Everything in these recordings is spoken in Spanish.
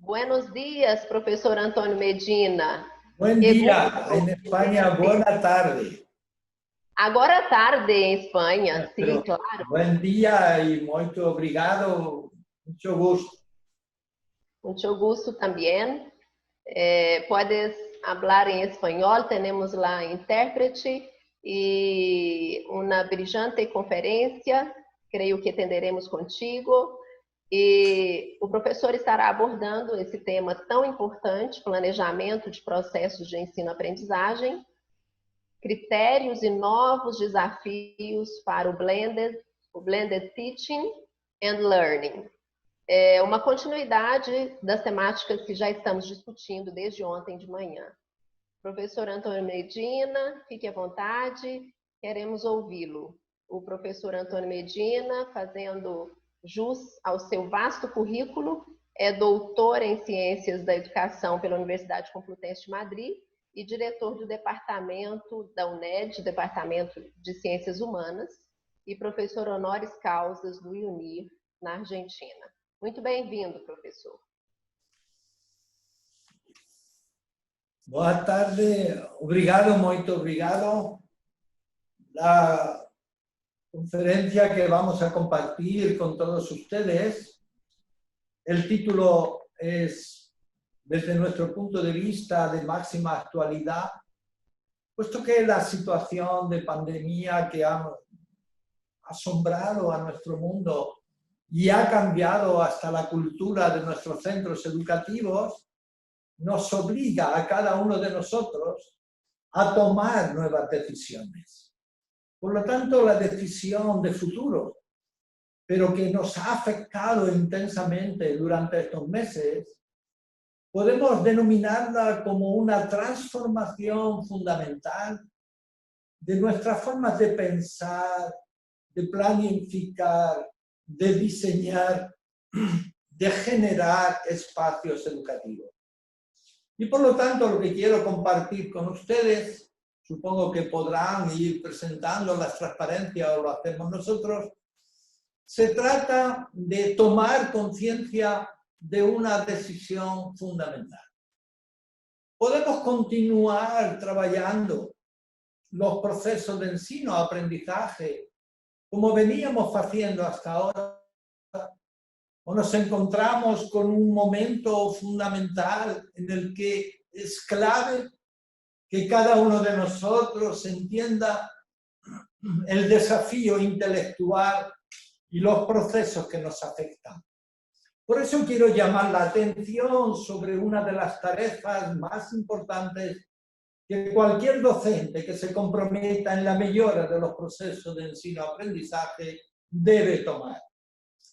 Buenos días, profesor Antônio Medina. Buen Que día, en gusto España, verte. buena tarde. Agora à tarde em Espanha, sim, Pero claro. buen día y muito obrigado, mucho gusto. Muito gusto também. Puedes hablar em espanhol, temos lá intérprete e uma brilhante conferência, creio que atenderemos contigo. E o professor estará abordando esse tema tão importante, planejamento de processos de ensino-aprendizagem, critérios e novos desafios para o blended Teaching and Learning. É uma continuidade das temáticas que já estamos discutindo desde ontem de manhã. Professor Antônio Medina, fique à vontade, queremos ouvi-lo. O professor Antônio Medina, fazendo jus ao seu vasto currículo, é doutor em Ciências da Educação pela Universidade Complutense de Madrid e diretor do departamento da UNED, Departamento de Ciências Humanas, e professor honoris causas do IUNIR, na Argentina. Muito bem-vindo, professor. Boa tarde, obrigado, muito obrigado. La conferencia que vamos a compartir con todos ustedes, el título es, desde nuestro punto de vista, de máxima actualidad, puesto que la situación de pandemia que ha asombrado a nuestro mundo y ha cambiado hasta la cultura de nuestros centros educativos, nos obliga a cada uno de nosotros a tomar nuevas decisiones. Por lo tanto, la decisión de futuro, pero que nos ha afectado intensamente durante estos meses, podemos denominarla como una transformación fundamental de nuestras formas de pensar, de planificar, de diseñar, de generar espacios educativos. Y por lo tanto, lo que quiero compartir con ustedes, supongo que podrán ir presentando las transparencias o lo hacemos nosotros, se trata de tomar conciencia de una decisión fundamental. Podemos continuar trabajando los procesos de ensino-aprendizaje como veníamos haciendo hasta ahora, o nos encontramos con un momento fundamental en el que es clave que cada uno de nosotros entienda el desafío intelectual y los procesos que nos afectan. Por eso quiero llamar la atención sobre una de las tareas más importantes que cualquier docente que se comprometa en la mejora de los procesos de ensino-aprendizaje debe tomar.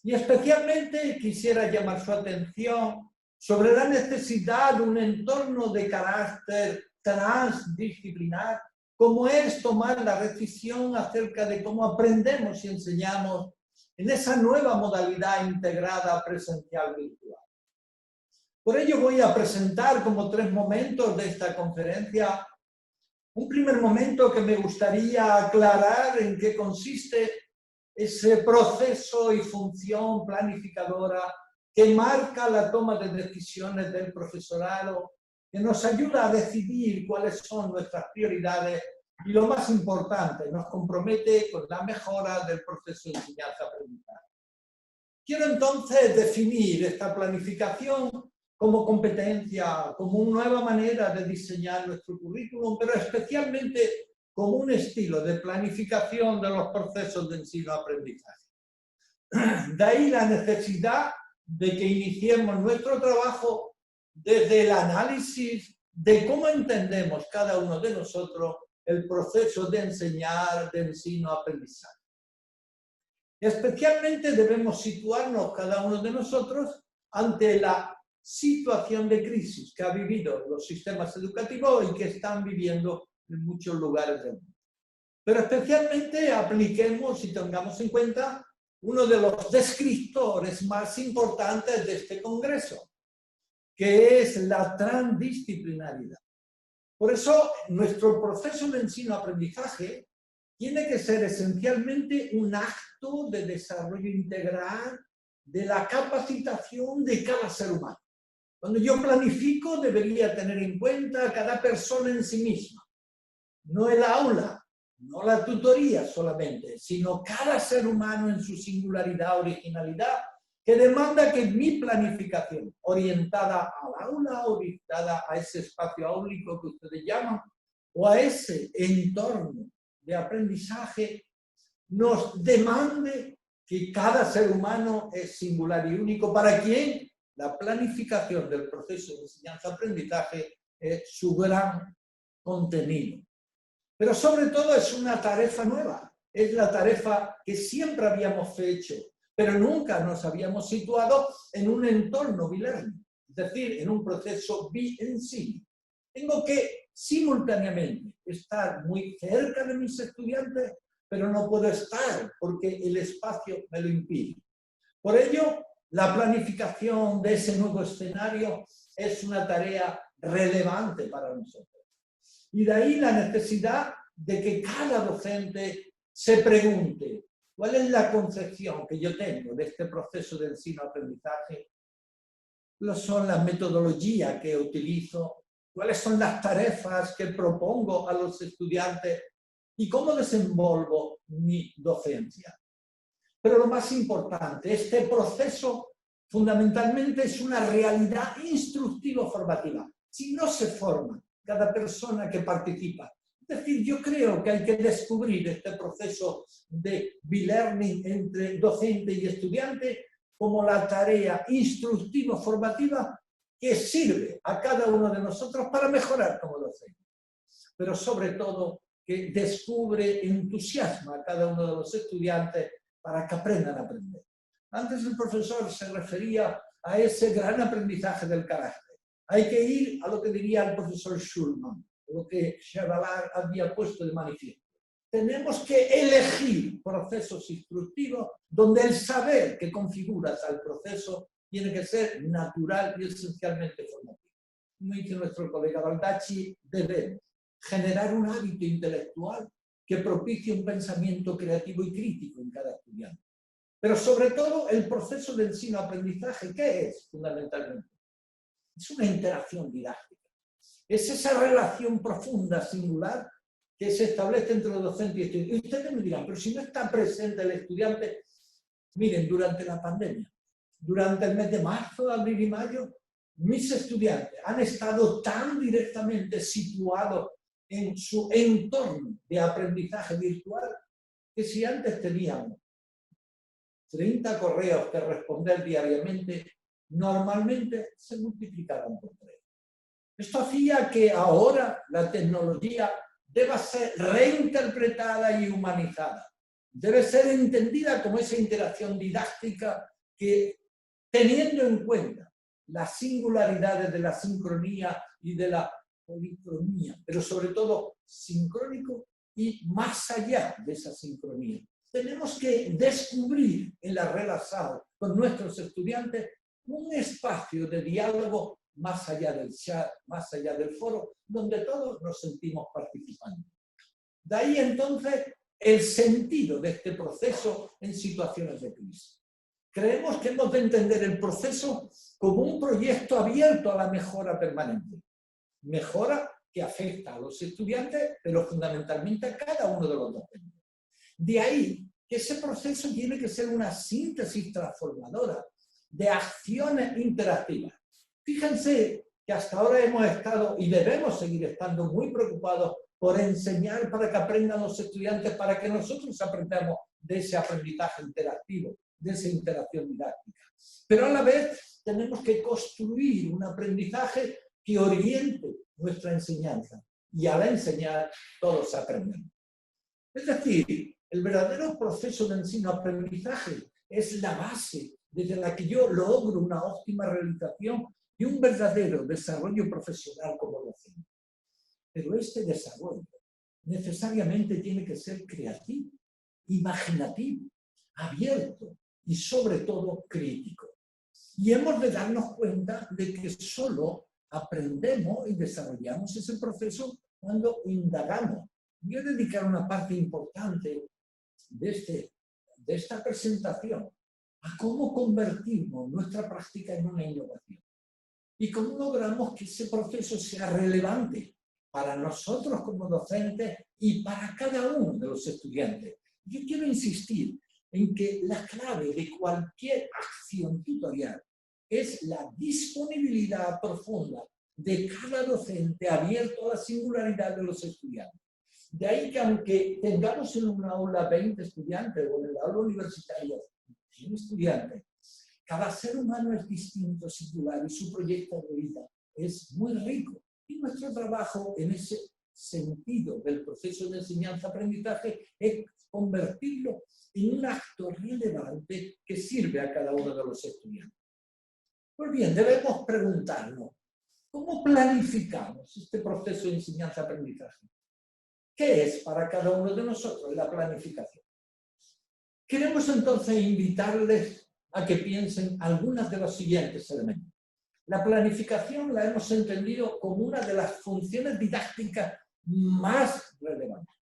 Y especialmente quisiera llamar su atención sobre la necesidad de un entorno de carácter transdisciplinar, como es tomar la decisión acerca de cómo aprendemos y enseñamos en esa nueva modalidad integrada presencial virtual. Por ello voy a presentar como 3 momentos de esta conferencia. Un primer momento que me gustaría aclarar en qué consiste ese proceso y función planificadora que marca la toma de decisiones del profesorado, que nos ayuda a decidir cuáles son nuestras prioridades y, lo más importante, nos compromete con la mejora del proceso de enseñanza-aprendizaje. Quiero entonces definir esta planificación como competencia, como una nueva manera de diseñar nuestro currículum, pero especialmente como un estilo de planificación de los procesos de ensino-aprendizaje. De ahí la necesidad de que iniciemos nuestro trabajo desde el análisis de cómo entendemos cada uno de nosotros el proceso de enseñar, de ensino-aprendizaje. Especialmente debemos situarnos cada uno de nosotros ante la situación de crisis que ha vivido los sistemas educativos y que están viviendo en muchos lugares del mundo. Pero especialmente apliquemos y tengamos en cuenta uno de los descriptores más importantes de este congreso, que es la transdisciplinaridad. Por eso, nuestro proceso de ensino-aprendizaje tiene que ser esencialmente un acto de desarrollo integral de la capacitación de cada ser humano. Cuando yo planifico, debería tener en cuenta a cada persona en sí misma. No el aula, no la tutoría solamente, sino cada ser humano en su singularidad, originalidad, que demanda que mi planificación, orientada al aula, orientada a ese espacio áulico que ustedes llaman, o a ese entorno de aprendizaje, nos demande que cada ser humano es singular y único, para quien la planificación del proceso de enseñanza-aprendizaje es su gran contenido. Pero sobre todo es una tarea nueva, es la tarea que siempre habíamos hecho, pero nunca nos habíamos situado en un entorno bilearning, es decir, en un proceso bi-enseño. Tengo que simultáneamente estar muy cerca de mis estudiantes, pero no puedo estar porque el espacio me lo impide. Por ello, la planificación de ese nuevo escenario es una tarea relevante para nosotros. Y de ahí la necesidad de que cada docente se pregunte cuál es la concepción que yo tengo de este proceso de enseñanza-aprendizaje, cuáles son las metodologías que utilizo, cuáles son las tareas que propongo a los estudiantes y cómo desenvolvo mi docencia. Pero lo más importante, este proceso fundamentalmente es una realidad instructivo-formativa. Si no se forma cada persona que participa, es decir, yo creo que hay que descubrir este proceso de bilearning entre docente y estudiante como la tarea instructivo-formativa que sirve a cada uno de nosotros para mejorar como docente. Pero sobre todo que descubre, entusiasma a cada uno de los estudiantes para que aprendan a aprender. Antes el profesor se refería a ese gran aprendizaje del carácter. Hay que ir a lo que diría el profesor Schulman, lo que Chevalier había puesto de manifiesto. Tenemos que elegir procesos instructivos donde el saber que configuras al proceso tiene que ser natural y esencialmente formativo. Como dice nuestro colega Baldacci, debemos generar un hábito intelectual que propicie un pensamiento creativo y crítico en cada estudiante. Pero sobre todo el proceso de enseñanza-aprendizaje, ¿qué es fundamentalmente? Es una interacción didáctica. Es esa relación profunda, singular, que se establece entre los docentes y estudiantes. Y ustedes me dirán, pero si no está presente el estudiante, miren, durante la pandemia, durante el mes de marzo, abril y mayo, mis estudiantes han estado tan directamente situados en su entorno de aprendizaje virtual que si antes teníamos 30 correos que responder diariamente, normalmente se multiplicaban por 3. Esto hacía que ahora la tecnología deba ser reinterpretada y humanizada. Debe ser entendida como esa interacción didáctica que, teniendo en cuenta las singularidades de la sincronía y de la policromía, pero sobre todo sincrónico y más allá de esa sincronía. Tenemos que descubrir en la relación con nuestros estudiantes un espacio de diálogo más allá del chat, más allá del foro, donde todos nos sentimos participantes. De ahí entonces el sentido de este proceso en situaciones de crisis. Creemos que hemos de entender el proceso como un proyecto abierto a la mejora permanente. Mejora que afecta a los estudiantes, pero fundamentalmente a cada uno de los docentes. De ahí que ese proceso tiene que ser una síntesis transformadora de acciones interactivas. Fíjense que hasta ahora hemos estado y debemos seguir estando muy preocupados por enseñar para que aprendan los estudiantes, para que nosotros aprendamos de ese aprendizaje interactivo, de esa interacción didáctica. Pero a la vez tenemos que construir un aprendizaje que oriente nuestra enseñanza y al enseñar todos aprenden. Es decir, el verdadero proceso de enseñanza-aprendizaje es la base desde la que yo logro una óptima realización y un verdadero desarrollo profesional como docente. Pero este desarrollo necesariamente tiene que ser creativo, imaginativo, abierto y sobre todo crítico. Y hemos de darnos cuenta de que solo aprendemos y desarrollamos ese proceso cuando indagamos. Voy a dedicar una parte importante de esta presentación a cómo convertimos nuestra práctica en una innovación. y cómo logramos que ese proceso sea relevante para nosotros como docentes y para cada uno de los estudiantes. Yo quiero insistir en que la clave de cualquier acción tutorial es la disponibilidad profunda de cada docente abierto a la singularidad de los estudiantes. De ahí que aunque tengamos en una aula 20 estudiantes o en el aula universitaria 100 estudiantes, cada ser humano es distinto, singular, y su proyecto de vida es muy rico. Y nuestro trabajo en ese sentido del proceso de enseñanza-aprendizaje es convertirlo en un acto relevante que sirve a cada uno de los estudiantes. Pues bien, debemos preguntarnos, ¿cómo planificamos este proceso de enseñanza-aprendizaje? ¿Qué es para cada uno de nosotros la planificación? Queremos entonces invitarles a que piensen algunas de los siguientes elementos. La planificación la hemos entendido como una de las funciones didácticas más relevantes.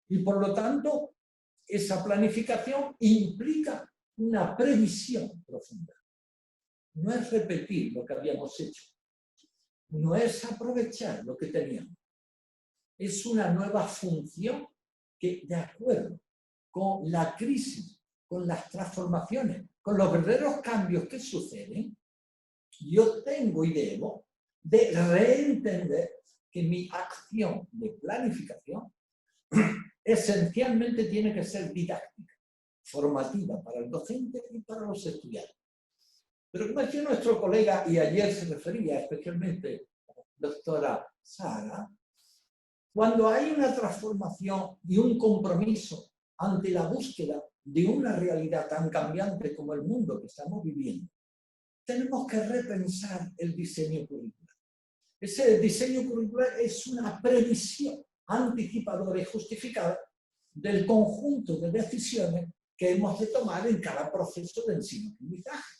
Y por lo tanto, esa planificación implica una previsión profunda. No es repetir lo que habíamos hecho. No es aprovechar lo que teníamos. Es una nueva función que, de acuerdo con la crisis, con las transformaciones, con los verdaderos cambios que suceden, yo tengo y debo de reentender que mi acción de planificación esencialmente tiene que ser didáctica, formativa para el docente y para los estudiantes. Pero como decía nuestro colega, y ayer se refería especialmente a la doctora Sara, cuando hay una transformación y un compromiso ante la búsqueda de una realidad tan cambiante como el mundo que estamos viviendo, tenemos que repensar el diseño curricular. Ese diseño curricular es una previsión anticipadora y justificada del conjunto de decisiones que hemos de tomar en cada proceso de enseñanza-aprendizaje.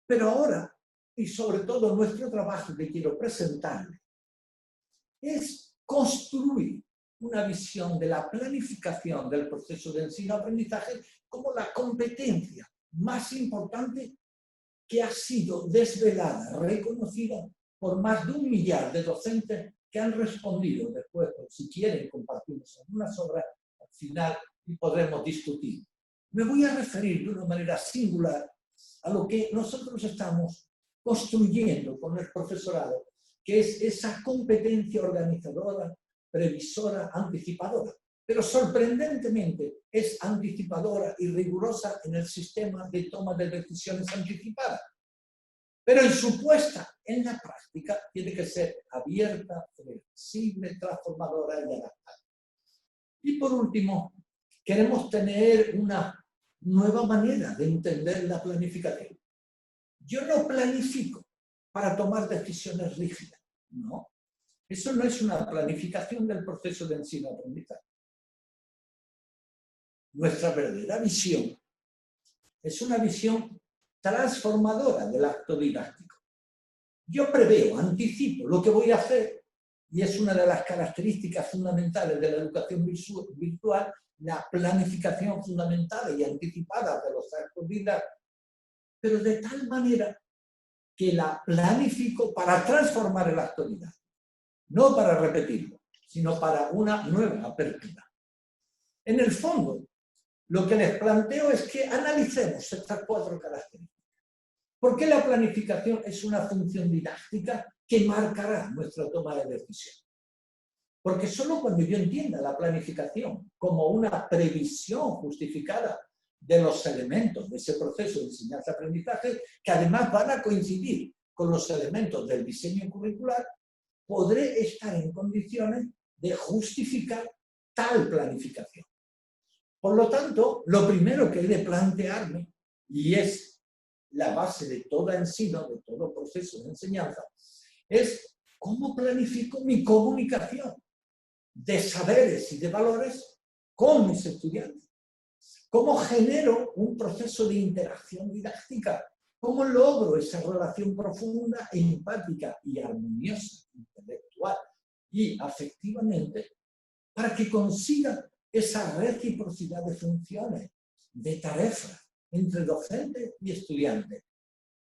Pero ahora, y sobre todo nuestro trabajo que quiero presentarles, es construir una visión de la planificación del proceso de enseñanza-aprendizaje como la competencia más importante que ha sido desvelada, reconocida por más de 1 millar de docentes que han respondido después. Si quieren, compartimos algunas obras al final y podremos discutir. Me voy a referir de una manera singular a lo que nosotros estamos construyendo con el profesorado, que es esa competencia organizadora, previsora, anticipadora. Pero sorprendentemente es anticipadora y rigurosa en el sistema de toma de decisiones anticipadas. Pero en su puesta en la práctica tiene que ser abierta, flexible, transformadora y adaptada. Y por último, queremos tener una nueva manera de entender la planificación. Yo no planifico para tomar decisiones rígidas, no. Eso no es una planificación del proceso de enseñanza-aprendizaje. Nuestra verdadera visión es una visión transformadora del acto didáctico. Yo preveo, anticipo lo que voy a hacer, y es una de las características fundamentales de la educación virtual, la planificación fundamental y anticipada de los actos didácticos, pero de tal manera que la planifico para transformar el acto didáctico, no para repetirlo, sino para una nueva apertura. En el fondo, lo que les planteo es que analicemos estas 4 características. ¿Por qué la planificación es una función didáctica que marcará nuestra toma de decisión? Porque solo cuando yo entienda la planificación como una previsión justificada de los elementos de ese proceso de enseñanza-aprendizaje, que además van a coincidir con los elementos del diseño curricular, podré estar en condiciones de justificar tal planificación. Por lo tanto, lo primero que he de plantearme, y es la base de toda ensino, de todo proceso de enseñanza, es cómo planifico mi comunicación de saberes y de valores con mis estudiantes. ¿Cómo genero un proceso de interacción didáctica? ¿Cómo logro esa relación profunda, empática y armoniosa, intelectual y afectivamente, para que consiga esa reciprocidad de funciones, de tareas entre docente y estudiante?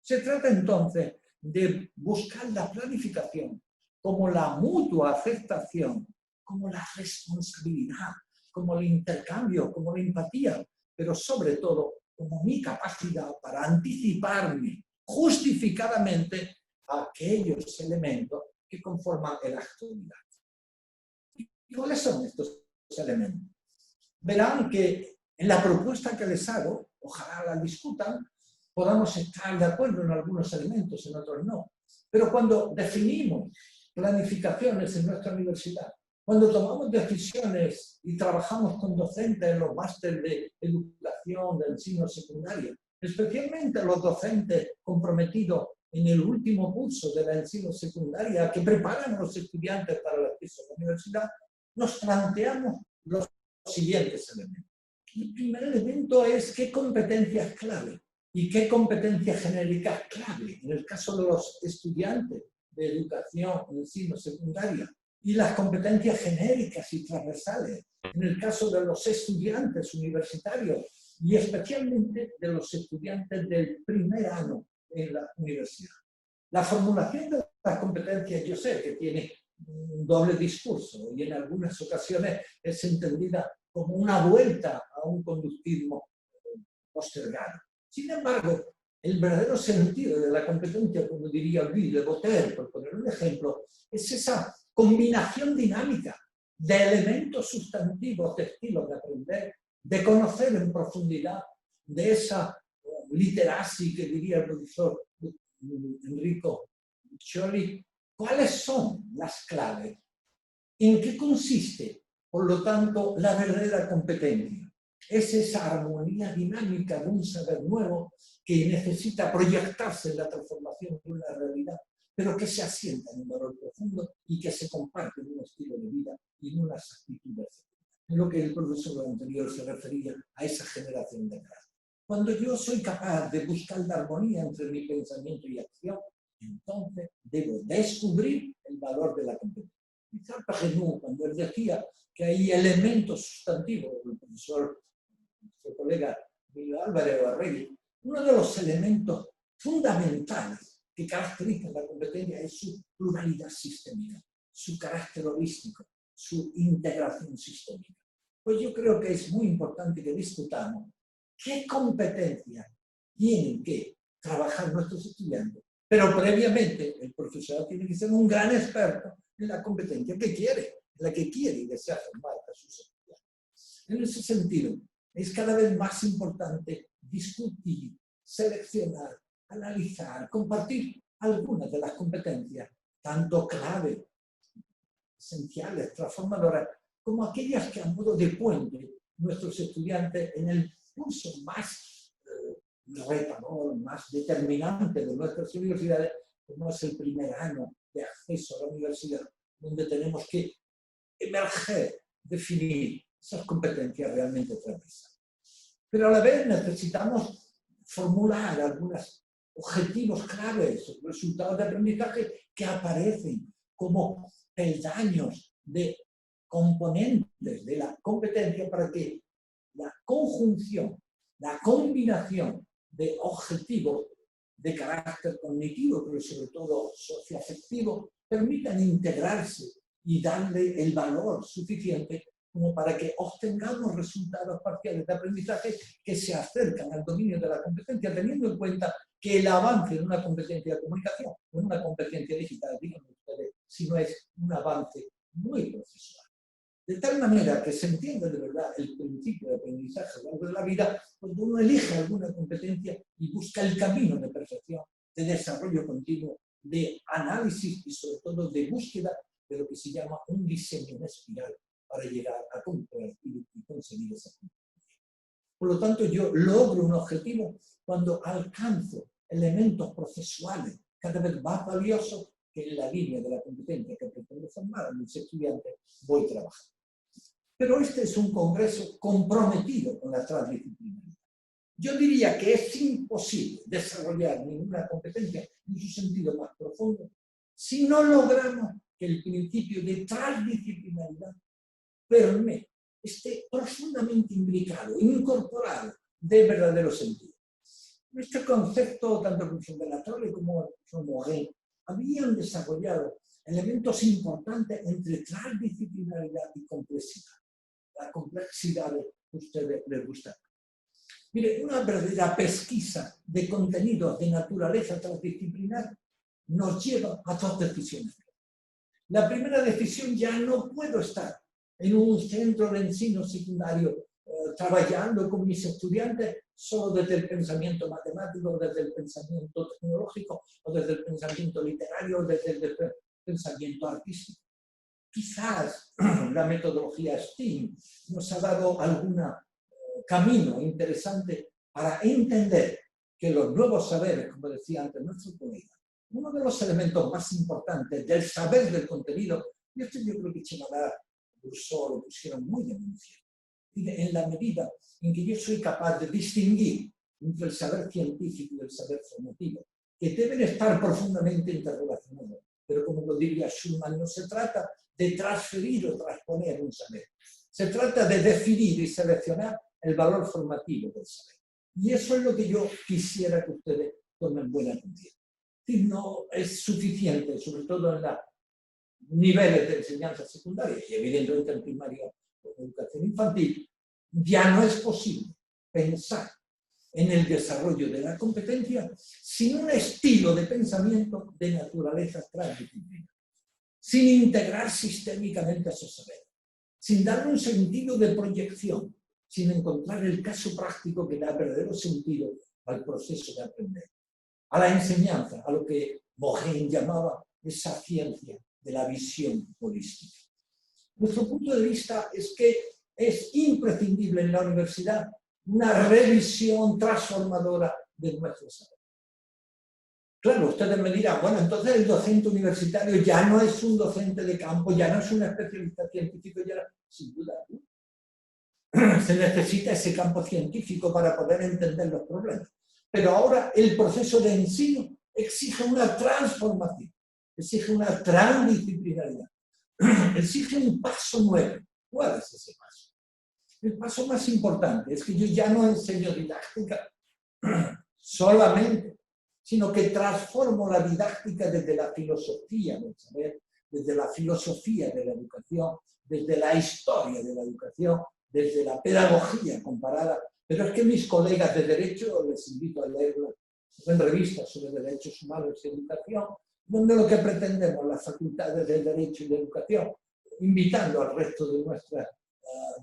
Se trata entonces de buscar la planificación como la mutua aceptación, como la responsabilidad, como el intercambio, como la empatía, pero sobre todo como mi capacidad para anticiparme justificadamente a aquellos elementos que conforman el acto didáctico. ¿Y cuáles son estos elementos? Verán que en la propuesta que les hago, ojalá la discutan, podamos estar de acuerdo en algunos elementos, en otros no. Pero cuando definimos planificaciones en nuestra universidad, cuando tomamos decisiones y trabajamos con docentes en los másteres de educación, de enseñanza secundaria, especialmente los docentes comprometidos en el último curso de la enseñanza secundaria que preparan a los estudiantes para el acceso a la universidad, nos planteamos los siguientes elementos. El primer elemento es qué competencias clave y qué competencias genéricas clave en el caso de los estudiantes de educación en enseñanza secundaria y las competencias genéricas y transversales en el caso de los estudiantes universitarios y especialmente de los estudiantes del primer año en la universidad. La formulación de las competencias yo sé que tiene un doble discurso y en algunas ocasiones es entendida como una vuelta a un conductismo postergado. Sin embargo, el verdadero sentido de la competencia, como diría Guy de Botero, por poner un ejemplo, es esa combinación dinámica de elementos sustantivos textiles de aprender, de conocer en profundidad, de esa literacia que diría el profesor Enrico Cioli. ¿Cuáles son las claves? ¿En qué consiste, por lo tanto, la verdadera competencia? Es esa armonía dinámica de un saber nuevo que necesita proyectarse en la transformación de una realidad, pero que se asienta en un valor profundo y que se comparte en un estilo de vida y en unas actitudes. Es lo que el profesor anterior se refería a esa generación de clases. Cuando yo soy capaz de buscar la armonía entre mi pensamiento y acción, entonces debo descubrir el valor de la competencia. Quizá Pagenou, cuando él decía que hay elementos sustantivos, el profesor, nuestro colega Miguel Álvarez Barregui, uno de los elementos fundamentales que caracterizan la competencia es su pluralidad sistémica, su carácter holístico, su integración sistémica. Pues yo creo que es muy importante que discutamos qué competencias tienen que trabajar nuestros estudiantes, pero previamente el profesor tiene que ser un gran experto en la competencia que quiere, la que quiere y desea formar a sus estudiantes. En ese sentido, es cada vez más importante discutir, seleccionar, analizar, compartir algunas de las competencias, tanto clave, esenciales, transformadoras, como aquellas que a modo de puente nuestros estudiantes en el curso más retador, más determinante de nuestras universidades, como es el primer año de acceso a la universidad, donde tenemos que emerger, definir esas competencias realmente transversales. Pero a la vez necesitamos formular algunos objetivos claves, resultados de aprendizaje que aparecen como peldaños de componentes de la competencia para que la conjunción, la combinación de objetivos de carácter cognitivo, pero sobre todo socioafectivo, permitan integrarse y darle el valor suficiente como para que obtengamos resultados parciales de aprendizaje que se acercan al dominio de la competencia, teniendo en cuenta que el avance en una competencia de comunicación o en una competencia digital, díganme ustedes, si no es un avance muy procesual. De tal manera que se entiende de verdad el principio de aprendizaje a lo largo de la vida cuando uno elige alguna competencia y busca el camino de perfección, de desarrollo continuo, de análisis y sobre todo de búsqueda de lo que se llama un diseño en espiral para llegar a compartir y conseguir esa competencia. Por lo tanto, yo logro un objetivo cuando alcanzo elementos procesuales cada vez más valiosos que en la línea de la competencia que pretendo formar a mis estudiantes voy trabajando. Pero este es un congreso comprometido con la transdisciplinaridad. Yo diría que es imposible desarrollar ninguna competencia en su sentido más profundo si no logramos que el principio de transdisciplinaridad permee, esté profundamente imbricado, incorporado de verdadero sentido. Este concepto, tanto el profesor de la Torre como el profesor Morin, habían desarrollado elementos importantes entre transdisciplinaridad y complejidad. La complejidad que a ustedes les gusta. Mire, una verdadera pesquisa de contenidos de naturaleza transdisciplinar nos lleva a dos decisiones. La primera decisión: ya no puedo estar en un centro de ensino secundario trabajando con mis estudiantes solo desde el pensamiento matemático, desde el pensamiento tecnológico, o desde el pensamiento literario, o desde el pensamiento artístico. Quizás la metodología STEAM nos ha dado algún camino interesante para entender que los nuevos saberes, como decía antes nuestro colega, uno de los elementos más importantes del saber del contenido, y esto yo creo que Chevalard, Rousseau lo pusieron muy de manifiesto. En la medida en que yo soy capaz de distinguir entre el saber científico y el saber formativo, que deben estar profundamente interrelacionados, pero como lo diría Schulman, no se trata de transferir o transponer un saber, se trata de definir y seleccionar el valor formativo del saber. Y eso es lo que yo quisiera que ustedes tomen buena atención. No es suficiente, sobre todo en los niveles de enseñanza secundaria y evidentemente en primaria o en educación infantil, ya no es posible pensar en el desarrollo de la competencia sin un estilo de pensamiento de naturaleza transdisciplinar, sin integrar sistémicamente esos saberes, sin darle un sentido de proyección, sin encontrar el caso práctico que da verdadero sentido al proceso de aprender, a la enseñanza, a lo que Morin llamaba esa ciencia de la visión holística. Nuestro punto de vista es que es imprescindible en la universidad una revisión transformadora de nuestro saber. Claro, ustedes me dirán, bueno, entonces el docente universitario ya no es un docente de campo, ya no es un especialista científico, ya no, sin duda. Se necesita ese campo científico para poder entender los problemas. Pero ahora el proceso de ensino exige una transformación, exige una transdisciplinaridad, exige un paso nuevo. ¿Cuál es ese paso? El paso más importante es que yo ya no enseño didáctica solamente, sino que transformo la didáctica desde la filosofía del saber, desde la filosofía de la educación, desde la historia de la educación, desde la pedagogía comparada. Pero es que mis colegas de Derecho, les invito a leerlas en revistas sobre derechos humanos y educación, donde lo que pretendemos las facultades de Derecho y de Educación, invitando al resto de nuestras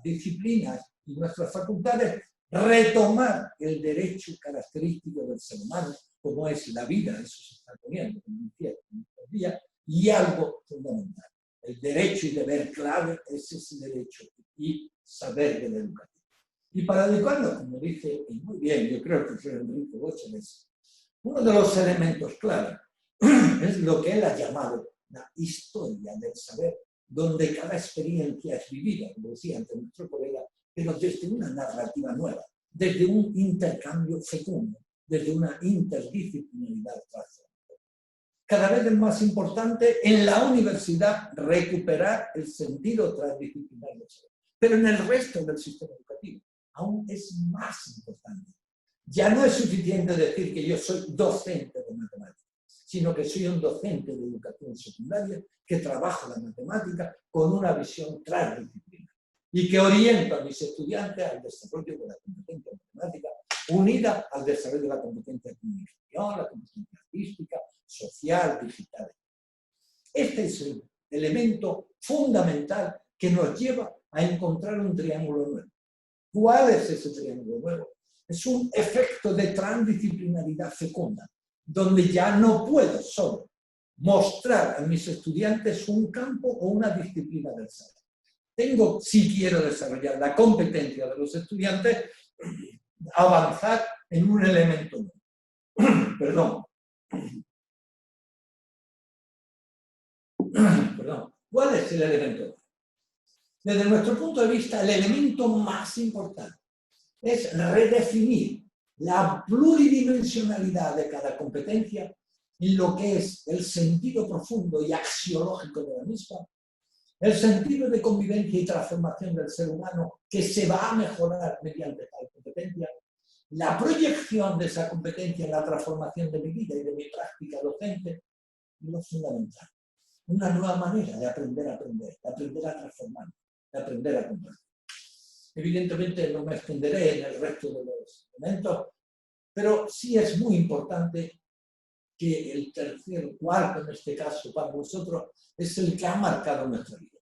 disciplinas y nuestras facultades, retomar el derecho característico del ser humano, como es la vida, eso se está poniendo en estos días, y algo fundamental. El derecho y deber clave es ese derecho y saber de la educación. Y para educarlo, como dice muy bien, yo creo que el profesor Enrique Bocheles, uno de los elementos clave es lo que él ha llamado la historia del saber, donde cada experiencia es vivida, como decía antes nuestro colega, pero desde una narrativa nueva, desde un intercambio fecundo, desde una interdisciplinaridad transformadora. Cada vez es más importante en la universidad recuperar el sentido transdisciplinar del saber, pero en el resto del sistema educativo aún es más importante. Ya no es suficiente decir que yo soy docente de matemáticas, sino que soy un docente de educación secundaria que trabaja la matemática con una visión transdisciplinar y que orienta a mis estudiantes al desarrollo de la competencia matemática unida al desarrollo de la competencia de comunicación, la competencia artística, social, digital. Este es el elemento fundamental que nos lleva a encontrar un triángulo nuevo. ¿Cuál es ese triángulo nuevo? Es un efecto de transdisciplinaridad fecunda, donde ya no puedo solo mostrar a mis estudiantes un campo o una disciplina del saber. Tengo, si quiero desarrollar la competencia de los estudiantes, avanzar en un elemento nuevo. Perdón. ¿Cuál es el elemento nuevo? Desde nuestro punto de vista, el elemento más importante es redefinir la pluridimensionalidad de cada competencia en lo que es el sentido profundo y axiológico de la misma, el sentido de convivencia y transformación del ser humano que se va a mejorar mediante tal competencia la proyección de esa competencia en la transformación de mi vida y de mi práctica docente es lo fundamental. Una nueva manera de aprender a transformar, de aprender a compartir. Evidentemente no me extenderé en el resto de los elementos, pero sí es muy importante que el tercer, cuarto en este caso para vosotros, es el que ha marcado nuestra vida.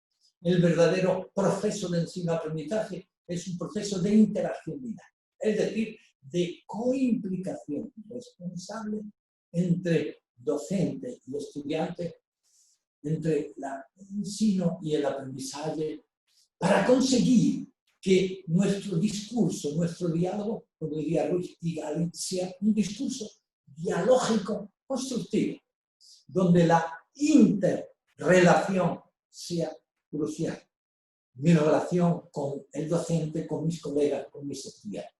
El verdadero proceso de enseñanza-aprendizaje es un proceso de interaccionalidad, es decir, de coimplicación responsable entre docente y estudiante, entre el ensino y el aprendizaje, para conseguir que nuestro discurso, nuestro diálogo, como diría Ruiz y Gali, sea un discurso dialógico constructivo, donde la interrelación sea crucial. Mi relación con el docente, con mis colegas, con mis estudiantes.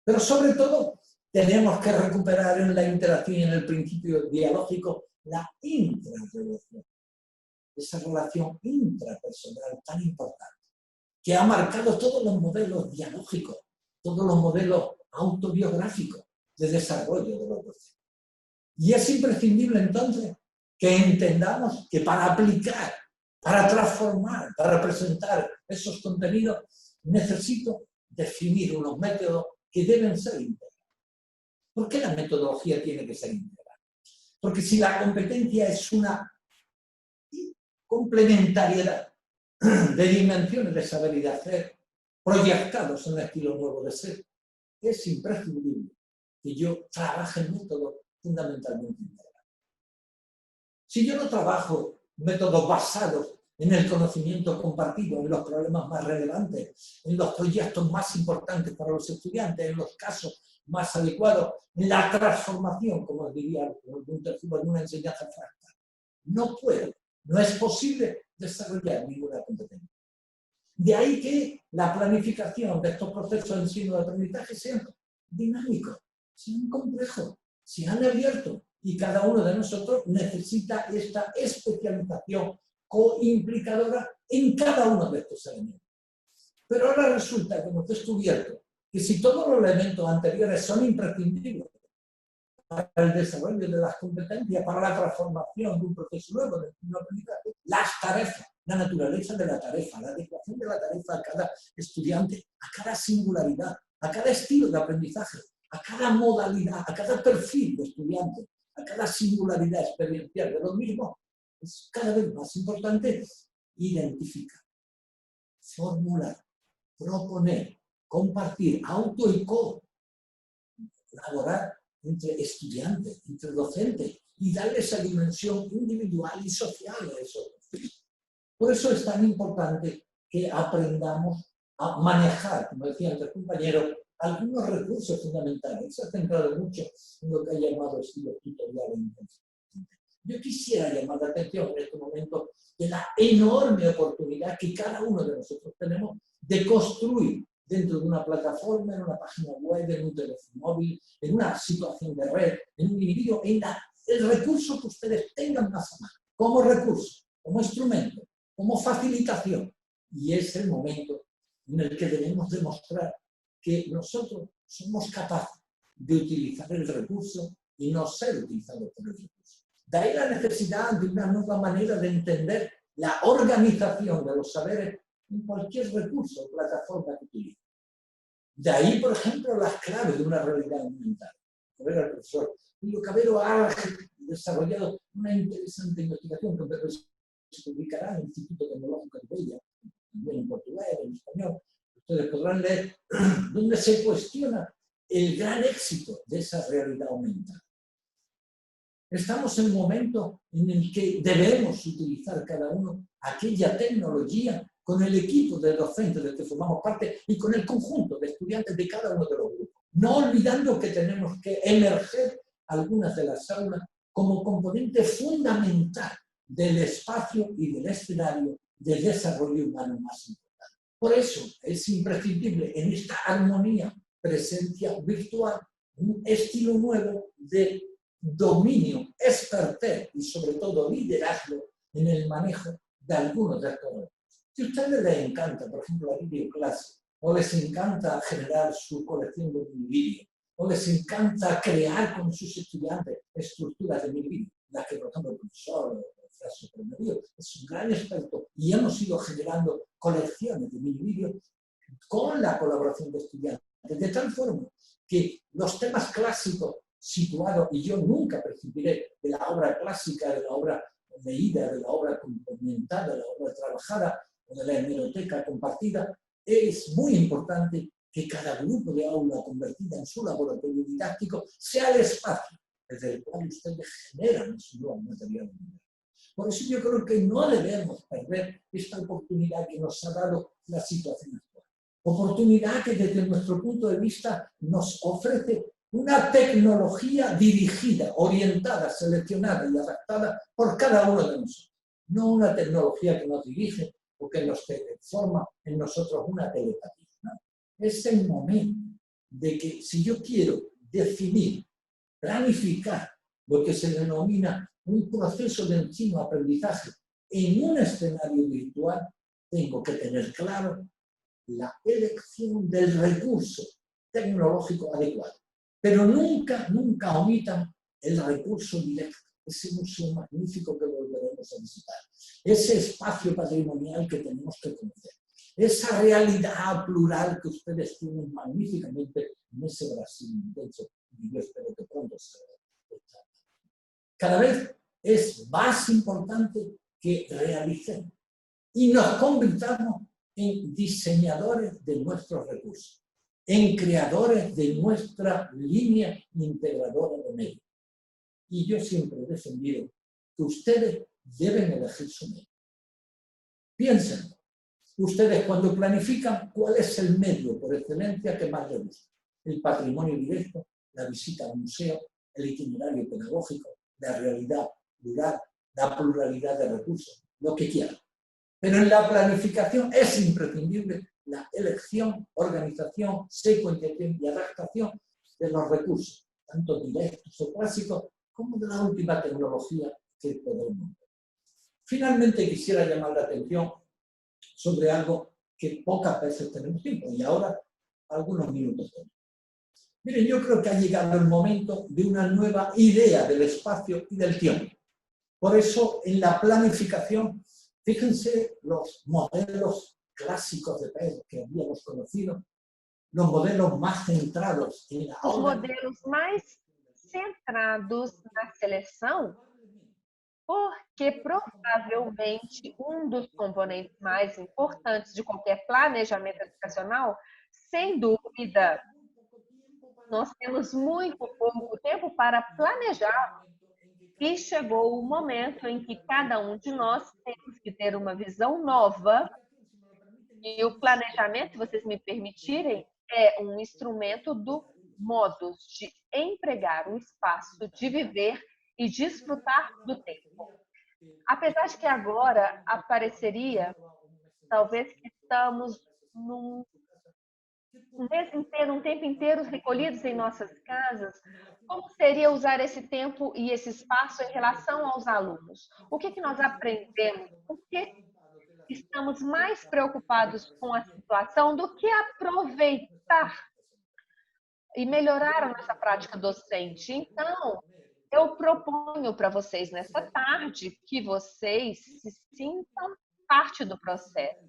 Pero sobre todo, tenemos que recuperar en la interacción y en el principio dialógico la intrarrelación. Esa relación intrapersonal tan importante, que ha marcado todos los modelos dialógicos, todos los modelos autobiográficos de desarrollo de los docentes. Y es imprescindible entonces que entendamos que para aplicar, para transformar, para presentar esos contenidos, necesito definir unos métodos que deben ser integrales. ¿Por qué la metodología tiene que ser integral? Porque si la competencia es una complementariedad de dimensiones de saber y de hacer proyectados en el estilo nuevo de ser, es imprescindible que yo trabaje en métodos fundamentalmente integrales. Si yo no trabajo métodos basados en el conocimiento compartido, en los problemas más relevantes, en los proyectos más importantes para los estudiantes, en los casos más adecuados, en la transformación, como diría Gunther Huber, en una enseñanza fractal, no puedo. No es posible desarrollar ninguna competencia. De ahí que la planificación de estos procesos de enseñanza de aprendizaje sean dinámicos, sean complejos, sean abiertos, y cada uno de nosotros necesita esta especialización coimplicadora en cada uno de estos elementos. Pero ahora resulta que hemos descubierto que si todos los elementos anteriores son imprescindibles para el desarrollo de las competencias, para la transformación de un proceso nuevo de aprendizaje, las tareas, la naturaleza de la tarea, la adecuación de la tarea a cada estudiante, a cada singularidad, a cada estilo de aprendizaje, a cada modalidad, a cada perfil de estudiante, a cada singularidad experiencial de lo mismo, es cada vez más importante identificar, formular, proponer, compartir, auto y colaborar entre estudiantes, entre docentes, y darle esa dimensión individual y social a esos perfiles. Por eso es tan importante que aprendamos a manejar, como decía antes el compañero, algunos recursos fundamentales. Se ha centrado mucho en lo que ha llamado estilo tutorial e intensivo. Yo quisiera llamar la atención en este momento de la enorme oportunidad que cada uno de nosotros tenemos de construir dentro de una plataforma, en una página web, en un teléfono móvil, en una situación de red, en un individuo, en el recurso que ustedes tengan más a mano, como recurso, como instrumento, como facilitación. Y es el momento en el que debemos demostrar que nosotros somos capaces de utilizar el recurso y no ser utilizados por el recurso. De ahí la necesidad de una nueva manera de entender la organización de los saberes en cualquier recurso o plataforma que utilice. De ahí, por ejemplo, las claves de una realidad aumentada. El profesor Julio Cabero ha desarrollado una interesante investigación que se publicará en el Instituto Tecnológico de Bella, también en portugués, en español. Ustedes podrán leer, donde se cuestiona el gran éxito de esa realidad aumentada. Estamos en un momento en el que debemos utilizar cada uno aquella tecnología con el equipo de docentes del que formamos parte y con el conjunto de estudiantes de cada uno de los grupos. No olvidando que tenemos que emerger algunas de las aulas como componente fundamental del espacio y del escenario del desarrollo humano más importante. Por eso es imprescindible en esta armonía, presencia virtual, un estilo nuevo de dominio, expertez y sobre todo liderazgo en el manejo de algunos de estos recursos. Si a ustedes les encanta, por ejemplo, la videoclase, o les encanta generar su colección de vídeos, o les encanta crear con sus estudiantes estructuras de mini-vídeo, las que, por ejemplo, el profesor Fraser Permedio es un gran experto y hemos ido generando colecciones de mini-vídeos con la colaboración de estudiantes, de tal forma que los temas clásicos situados, y yo nunca prescindiré de la obra clásica, de la obra leída, de la obra complementada, de la obra trabajada, o de la hemeroteca compartida, es muy importante que cada grupo de aula convertida en su laboratorio didáctico sea el espacio desde el cual ustedes generan su nuevo material. Por eso yo creo que no debemos perder esta oportunidad que nos ha dado la situación actual. Oportunidad que desde nuestro punto de vista nos ofrece una tecnología dirigida, orientada, seleccionada y adaptada por cada uno de nosotros. No una tecnología que nos dirige o que nos forma en nosotros una telepatía. ¿No? Es el momento de que si yo quiero definir, planificar lo que se denomina un proceso de ensino-aprendizaje en un escenario virtual, tengo que tener claro la elección del recurso tecnológico adecuado. Pero nunca, nunca omitan el recurso directo, ese museo magnífico que volveremos a visitar, ese espacio patrimonial que tenemos que conocer, esa realidad plural que ustedes tienen magníficamente en ese Brasil intenso, y yo espero que pronto se vea. Cada vez es más importante que realicemos y nos convirtamos en diseñadores de nuestros recursos, en creadores de nuestra línea integradora de medios. Y yo siempre he defendido que ustedes deben elegir su medio. Piensen, ustedes cuando planifican, ¿cuál es el medio por excelencia que más les gusta? El patrimonio directo, la visita al museo, el itinerario pedagógico, la realidad plural, la pluralidad de recursos, lo que quieran. Pero en la planificación es imprescindible la elección, organización, secuenciación y adaptación de los recursos, tanto directos o clásicos, como de la última tecnología que podemos ver. Finalmente quisiera llamar la atención sobre algo que pocas veces tenemos tiempo, y ahora algunos minutos tenemos. Miren, yo creo que ha llegado el momento de una nueva idea del espacio y del tiempo. Por eso, en la planificación, fíjense los modelos clássicos de PER que habíamos conocido, los modelos más centrados en la Os modelos mais centrados na seleção, porque provavelmente dos componentes mais importantes de qualquer planejamento educacional, sem dúvida, nós temos muito pouco tempo para planejar. E chegou o momento em que cada um de nós temos que ter uma visão nova. E o planejamento, se vocês me permitirem, é um instrumento do modus de empregar o espaço, de viver e desfrutar do tempo. Apesar de que agora apareceria, talvez que estamos um tempo inteiro recolhidos em nossas casas, como seria usar esse tempo e esse espaço em relação aos alunos? O que nós aprendemos? Por que estamos mais preocupados com a situação do que aproveitar e melhorar a nossa prática docente? Então, eu proponho para vocês nessa tarde que vocês se sintam parte do processo.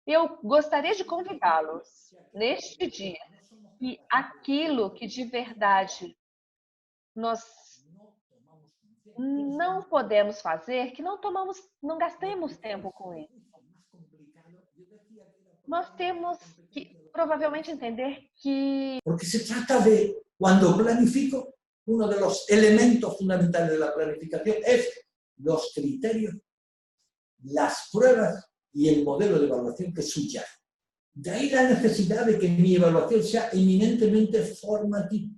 Eu gostaria de convidá-los neste dia que aquilo que de verdade nós não podemos fazer, que não gastemos tempo com isso. Nós temos que provavelmente entender que... Porque se trata de, cuando planifico, uno de los elementos fundamentales de la planificación es los criterios, las pruebas y el modelo de evaluación que subyace. De ahí la necesidad de que mi evaluación sea eminentemente formativa.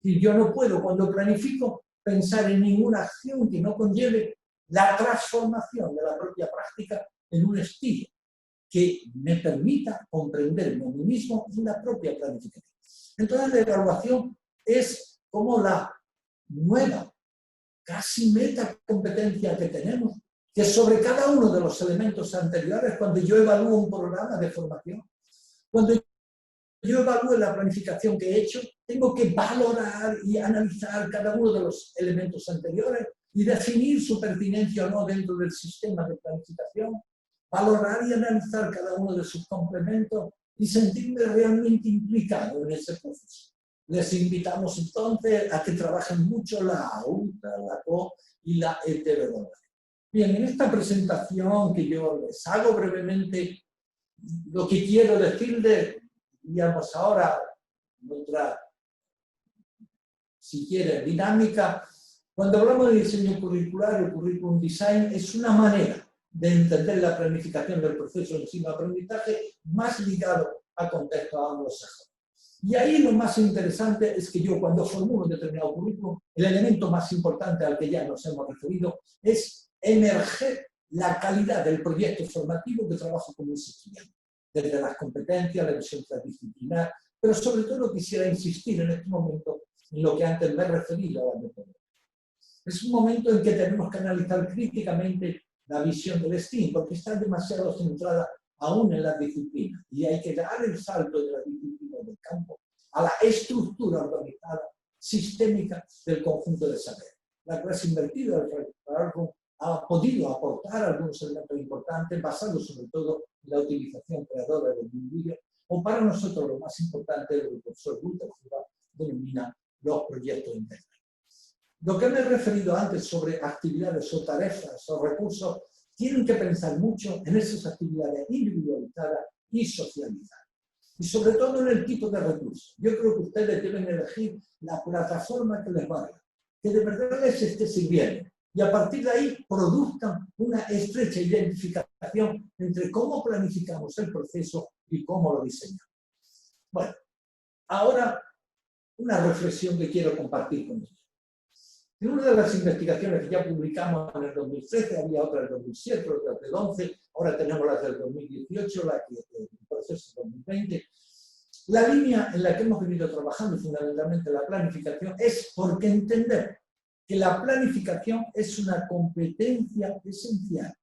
Y yo no puedo, cuando planifico, pensar en ninguna acción que no conlleve la transformación de la propia práctica en un estilo que me permita comprenderme a mí mismo en la propia planificación. Entonces la evaluación es como la nueva, casi metacompetencia que tenemos, que sobre cada uno de los elementos anteriores, cuando yo evalúo un programa de formación, cuando yo evalúe la planificación que he hecho, tengo que valorar y analizar cada uno de los elementos anteriores y definir su pertinencia o no dentro del sistema de planificación, valorar y analizar cada uno de sus complementos y sentirme realmente implicado en ese proceso. Les invitamos entonces a que trabajen mucho la UTA, la CO y la heterodoxia. Bien, en esta presentación que yo les hago brevemente, lo que quiero decirles, digamos ahora, nuestra, si quiere, dinámica, cuando hablamos de diseño curricular, el curriculum design es una manera de entender la planificación del proceso de enseñanza-aprendizaje más ligado a contextos anglosajones. Y ahí lo más interesante es que yo cuando formulo un determinado currículum, el elemento más importante al que ya nos hemos referido es emerger la calidad del proyecto formativo que trabajo con mis estudiantes, desde las competencias, la visión transdisciplinar, pero sobre todo quisiera insistir en este momento en lo que antes me he referido a la metodología. Es un momento en que tenemos que analizar críticamente la visión del STEAM, porque está demasiado centrada aún en la disciplina, y hay que dar el salto de la disciplina del campo a la estructura organizada, sistémica del conjunto de saber. La clase invertida del Fractal ha podido aportar algunos elementos importantes, basados sobre todo en la utilización creadora del vídeo, o para nosotros lo más importante, lo que el profesor Luther denomina los proyectos internos. Lo que me he referido antes sobre actividades o tareas o recursos, tienen que pensar mucho en esas actividades individualizadas y socializadas. Y sobre todo en el tipo de recursos. Yo creo que ustedes deben elegir la plataforma que les valga, que de verdad les esté sirviendo. Y a partir de ahí produzcan una estrecha identificación entre cómo planificamos el proceso y cómo lo diseñamos. Bueno, ahora una reflexión que quiero compartir con ustedes. En una de las investigaciones que ya publicamos en el 2013, había otra del 2007, otra del 2011, ahora tenemos las del 2018, la que el proceso 2020. La línea en la que hemos venido trabajando, fundamentalmente la planificación, es porque entender que la planificación es una competencia esencial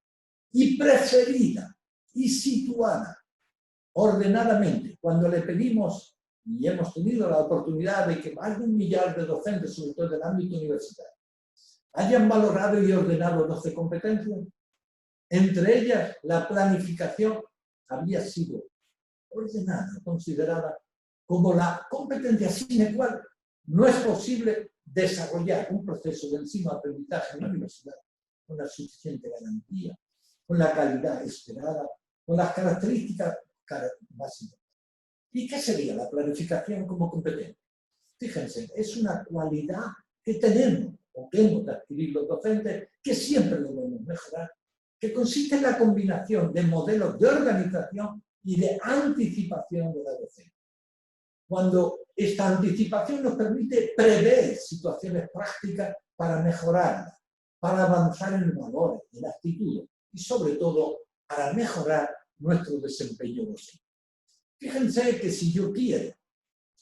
y preferida y situada ordenadamente. Cuando le pedimos, y hemos tenido la oportunidad de que más de 1 millar de docentes, sobre todo del ámbito universitario, hayan valorado y ordenado 12 competencias, entre ellas la planificación había sido ordenada, considerada como la competencia sine qua non. No es posible desarrollar un proceso de enseñanza-aprendizaje en la universidad con la suficiente garantía, con la calidad esperada, con las características básicas. ¿Y qué sería la planificación como competencia? Fíjense, es una cualidad que tenemos, o que hemos de adquirir los docentes, que siempre debemos mejorar, que consiste en la combinación de modelos de organización y de anticipación de la docencia. Cuando esta anticipación nos permite prever situaciones prácticas para mejorarlas, para avanzar en valores, en actitudes y sobre todo para mejorar nuestro desempeño docente. Fíjense que si yo quiero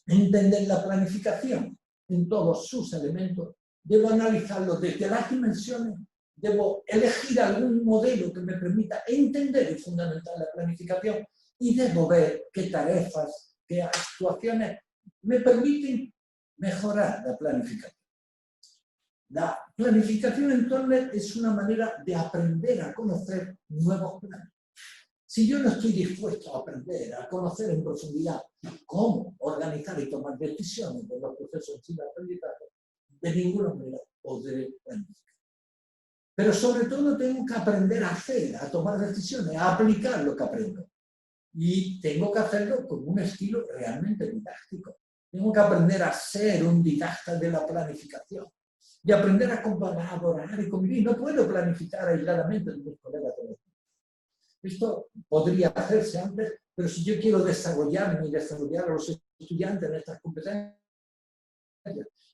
entender la planificación en todos sus elementos, debo analizarlo desde las dimensiones, debo elegir algún modelo que me permita entender y fundamentar la planificación y debo ver qué tareas, qué actuaciones me permiten mejorar la planificación. La planificación entonces es una manera de aprender a conocer nuevos planes. Si yo no estoy dispuesto a aprender, a conocer en profundidad cómo organizar y tomar decisiones de los procesos de aprendizaje, de ninguna manera podré planificar. Pero sobre todo tengo que aprender a hacer, a tomar decisiones, a aplicar lo que aprendo. Y tengo que hacerlo con un estilo realmente didáctico. Tengo que aprender a ser un didacta de la planificación y aprender a colaborar y convivir. No puedo planificar aisladamente de mis colegas de la. Esto podría hacerse antes, pero si yo quiero desarrollarme y desarrollar a los estudiantes en estas competencias,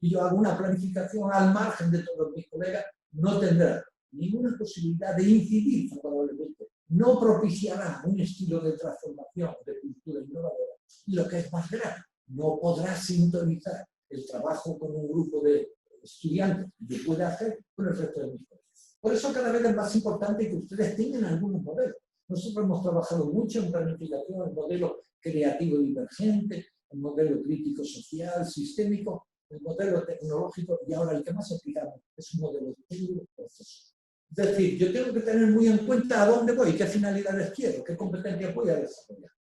y yo hago una planificación al margen de todos mis colegas, no tendrá ninguna posibilidad de incidir favorablemente, no propiciará un estilo de transformación, de cultura innovadora, y lo que es más grave, no podrá sintonizar el trabajo con un grupo de estudiantes que yo pueda hacer con el resto de mis colegas. Por eso cada vez es más importante que ustedes tengan algunos modelos. Nosotros hemos trabajado mucho en planificación, en modelo creativo divergente, en modelo crítico social, sistémico, el modelo tecnológico, y ahora el que más aplicamos es un modelo de proceso. Es decir, yo tengo que tener muy en cuenta a dónde voy, qué finalidades quiero, qué competencias voy a desarrollar.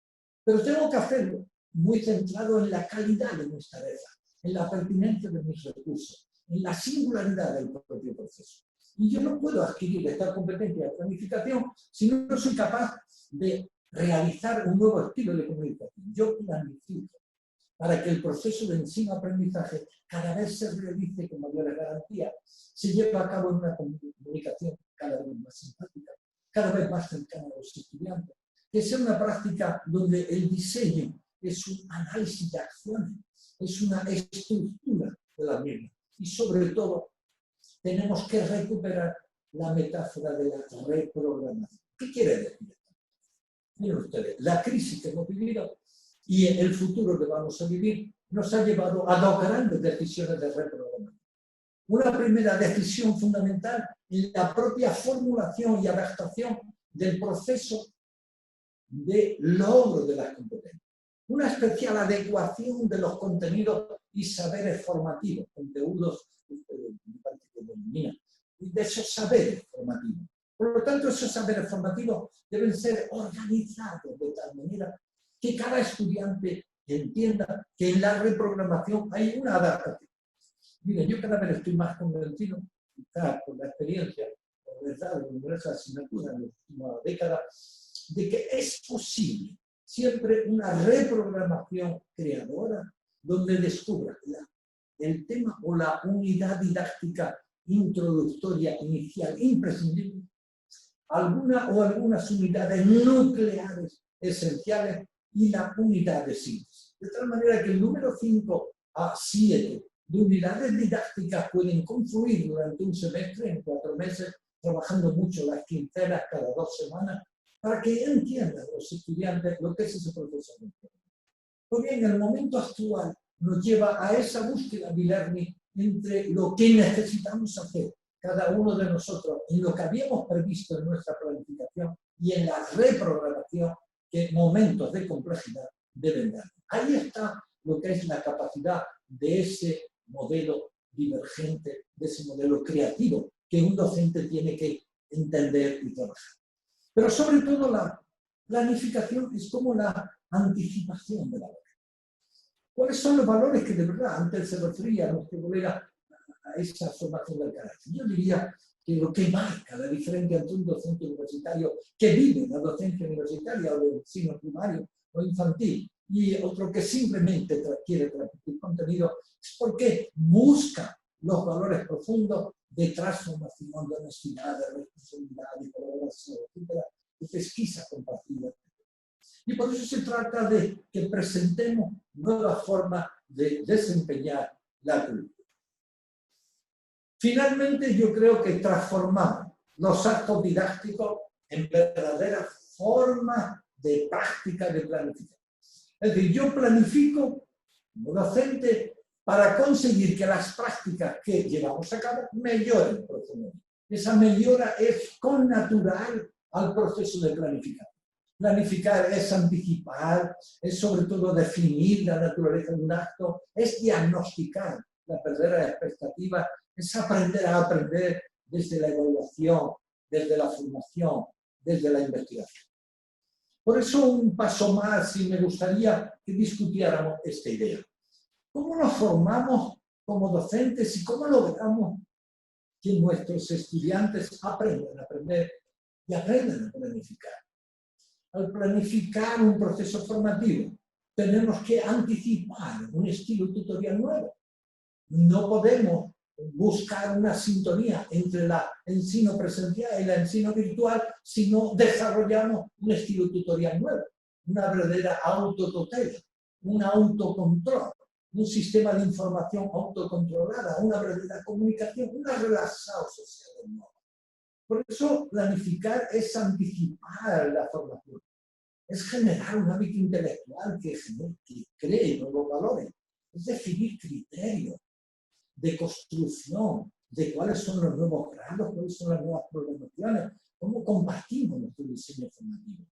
Pero tengo que hacerlo muy centrado en la calidad de mis tareas, en la pertinencia de mis recursos, en la singularidad del propio proceso. Y yo no puedo adquirir esta competencia de planificación si no soy capaz de realizar un nuevo estilo de comunicación. Yo planifico para que el proceso de ensino-aprendizaje cada vez se realice con mayores garantías, se lleve a cabo en una comunicación cada vez más simpática, cada vez más cercana a los estudiantes, que sea una práctica donde el diseño es un análisis de acciones, es una estructura de la misma. Y sobre todo, tenemos que recuperar la metáfora de la reprogramación. ¿Qué quiere decir? Miren ustedes, la crisis que hemos vivido y el futuro que vamos a vivir nos ha llevado a dos grandes decisiones de reprogramación. Una primera decisión fundamental en la propia formulación y adaptación del proceso de logro de las competencias. Una especial adecuación de los contenidos y saberes formativos, contenidos de esos saberes formativos. Por lo tanto, esos saberes formativos deben ser organizados de tal manera que cada estudiante entienda que en la reprogramación hay una adaptación. Miren, yo cada vez estoy más convencido, quizás por la experiencia, por verdad, de numerosas asignaturas en las últimas décadas, de que es posible siempre una reprogramación creadora donde descubra el tema o la unidad didáctica introductoria inicial imprescindible, algunas unidades nucleares esenciales y la unidad de síntesis. De tal manera que el número 5 a 7 de unidades didácticas pueden confluir durante un semestre, en 4 meses, trabajando mucho las quincenas cada 2 semanas, para que entiendan los estudiantes lo que es ese proceso de entrenamiento. Pues bien, el momento actual nos lleva a esa búsqueda de learning entre lo que necesitamos hacer cada uno de nosotros, en lo que habíamos previsto en nuestra planificación y en la reprogramación que momentos de complejidad deben dar. Ahí está lo que es la capacidad de ese modelo divergente, de ese modelo creativo que un docente tiene que entender y trabajar. Pero sobre todo la planificación es como la anticipación de la hora. ¿Cuáles son los valores que de verdad antes se refería a nuestro colega a esa formación del carácter? Yo diría que lo que marca la diferencia entre un docente universitario que vive la docencia universitaria o de ensino primario o infantil y otro que simplemente quiere transmitir contenido es porque busca los valores profundos de transformación, de honestidad, de responsabilidad, de colaboración, etcétera, de pesquisa compartida. Y por eso se trata de que presentemos nuevas formas de desempeñar la cultura. Finalmente, yo creo que transformamos los actos didácticos en verdaderas formas de práctica de planificación. Es decir, yo planifico como docente para conseguir que las prácticas que llevamos a cabo mejoren profundamente. Esa mejora es connatural al proceso de planificación. Planificar es anticipar, es sobre todo definir la naturaleza de un acto, es diagnosticar la verdadera expectativa, es aprender a aprender desde la evaluación, desde la formación, desde la investigación. Por eso un paso más y me gustaría que discutiéramos esta idea. ¿Cómo nos formamos como docentes y cómo logramos que nuestros estudiantes aprendan a aprender y aprendan a planificar? Al planificar un proceso formativo, tenemos que anticipar un estilo tutorial nuevo. No podemos buscar una sintonía entre el ensino presencial y el ensino virtual si no desarrollamos un estilo tutorial nuevo, una verdadera autotutela, un autocontrol, un sistema de información autocontrolada, una verdadera comunicación, una relación social nueva. Por eso planificar es anticipar la formación, es generar un hábito intelectual que cree nuevos valores, es definir criterios de construcción de cuáles son los nuevos grados, cuáles son las nuevas programaciones, cómo compartimos nuestro diseño formativo.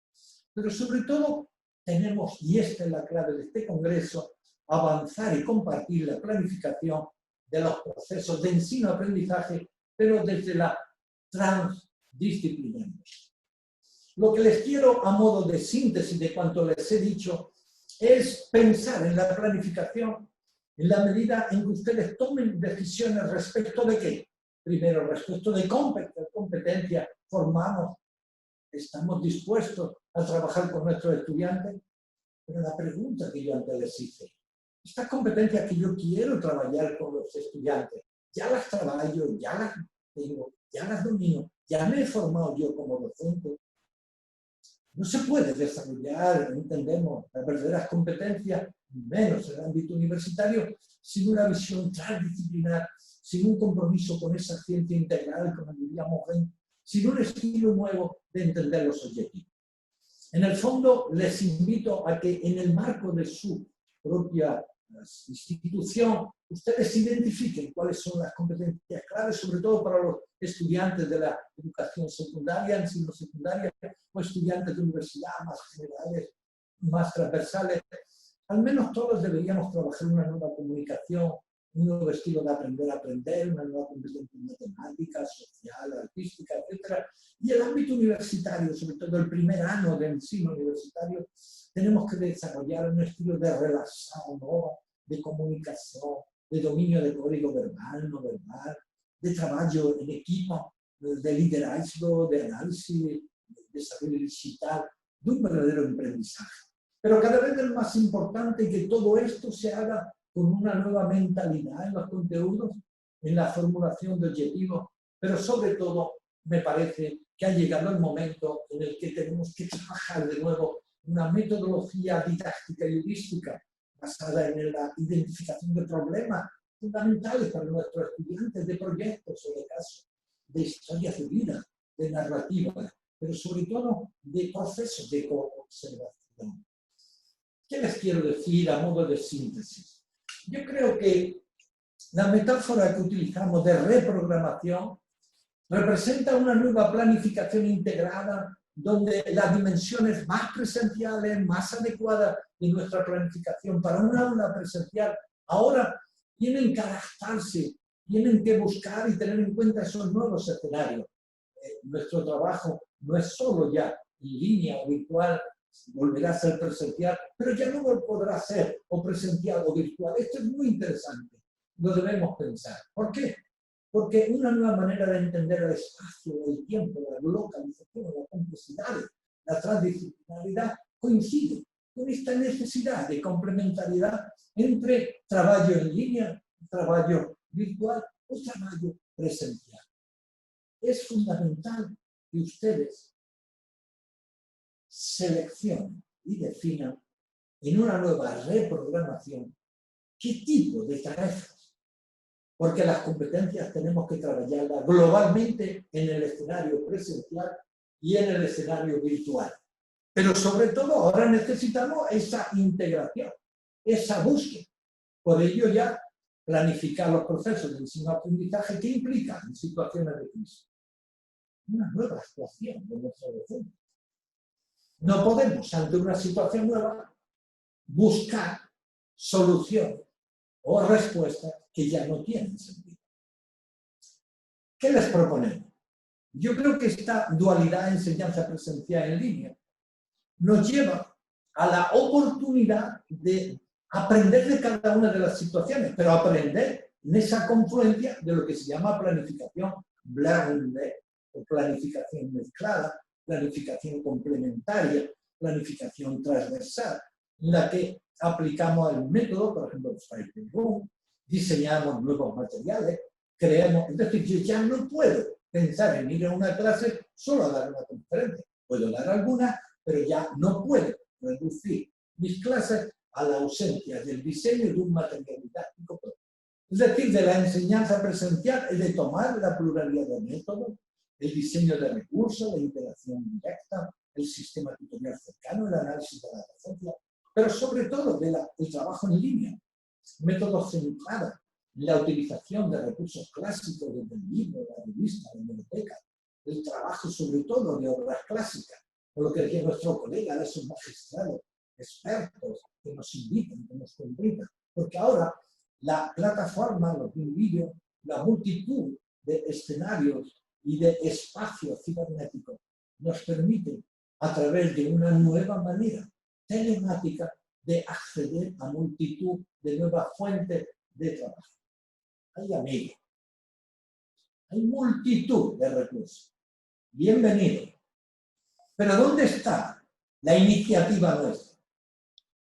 Pero sobre todo tenemos, y esta es la clave de este congreso, avanzar y compartir la planificación de los procesos de ensino-aprendizaje, pero desde la transdisciplinaridad. Lo que les quiero, a modo de síntesis de cuanto les he dicho, es pensar en la planificación en la medida en que ustedes tomen decisiones respecto de qué. Primero, respecto de competencia, formamos, estamos dispuestos a trabajar con nuestros estudiantes. Pero la pregunta que yo antes les hice, estas competencias que yo quiero trabajar con los estudiantes, ya las trabajo, ya las tengo, ya las domino, ya me he formado yo como docente. No se puede desarrollar, entendemos, las verdaderas competencias, menos en el ámbito universitario, sin una visión transdisciplinar, sin un compromiso con esa ciencia integral, como diríamos, sin un estilo nuevo de entender los objetivos. En el fondo, les invito a que en el marco de su propia institución, ustedes identifiquen cuáles son las competencias claves, sobre todo para los estudiantes de la educación secundaria, ensino secundaria, o estudiantes de universidad más generales, más transversales. Al menos todos deberíamos trabajar una nueva comunicación, un nuevo estilo de aprender a aprender, una nueva competencia en matemáticas, social, artística, etc. Y el ámbito universitario, sobre todo el primer año de ensino universitario, tenemos que desarrollar un estilo de relación, ¿no? De comunicación, de dominio de código verbal, no verbal, de trabajo en equipo, de liderazgo, de análisis, de desarrollo digital, de un verdadero aprendizaje. Pero cada vez es más importante que todo esto se haga con una nueva mentalidad en los contenidos, en la formulación de objetivos, pero sobre todo me parece que ha llegado el momento en el que tenemos que trabajar de nuevo una metodología didáctica y heurística basada en la identificación de problemas fundamentales para nuestros estudiantes, de proyectos o de casos, de historias de vida, de narrativa, pero sobre todo de procesos de co-observación. ¿Qué les quiero decir a modo de síntesis? Yo creo que la metáfora que utilizamos de reprogramación representa una nueva planificación integrada donde las dimensiones más presenciales, más adecuadas de nuestra planificación para una aula presencial ahora tienen que adaptarse, tienen que buscar y tener en cuenta esos nuevos escenarios. Nuestro trabajo no es solo ya en línea o virtual, volverá a ser presencial, pero ya no podrá ser o presencial o virtual. Esto es muy interesante, lo debemos pensar. ¿Por qué? Porque una nueva manera de entender el espacio, el tiempo, la localización, la complejidad, la transdisciplinaridad coincide con esta necesidad de complementariedad entre trabajo en línea, trabajo virtual o trabajo presencial. Es fundamental que ustedes seleccionen y definan en una nueva reprogramación qué tipo de tareas, porque las competencias tenemos que trabajarlas globalmente en el escenario presencial y en el escenario virtual. Pero sobre todo ahora necesitamos esa integración, esa búsqueda. Por ello ya planificar los procesos de enseñanza-aprendizaje que implican en situaciones de crisis. Una nueva actuación de nuestra docente. No podemos, ante una situación nueva, buscar soluciones o respuestas que ya no tienen sentido. ¿Qué les proponemos? Yo creo que esta dualidad de enseñanza presencial en línea nos lleva a la oportunidad de aprender de cada una de las situaciones, pero aprender en esa confluencia de lo que se llama planificación blended o planificación mezclada, planificación complementaria, planificación transversal, en la que aplicamos el método, por ejemplo, el Fighting Room, diseñamos nuevos materiales, creamos, es decir, yo ya no puedo pensar en ir a una clase solo a dar una conferencia, puedo dar alguna, pero ya no puedo reducir mis clases a la ausencia del diseño de un material didáctico propio. Es decir, de la enseñanza presencial es de tomar la pluralidad de métodos, el diseño de recursos, la interacción directa, el sistema tutorial cercano, el análisis de la docencia, pero sobre todo del trabajo en línea, métodos centrados en la utilización de recursos clásicos desde el libro, la revista, la biblioteca, el trabajo sobre todo de obras clásicas, por lo que decía nuestro colega de esos magistrados, expertos, que nos invitan, que nos convidan, porque ahora la plataforma, los vídeos, la multitud de escenarios y de espacios cibernéticos nos permiten, a través de una nueva manera telemática, de acceder a multitud de nuevas fuentes de trabajo. Hay amigos, hay multitud de recursos. Bienvenido. Pero ¿dónde está la iniciativa nuestra?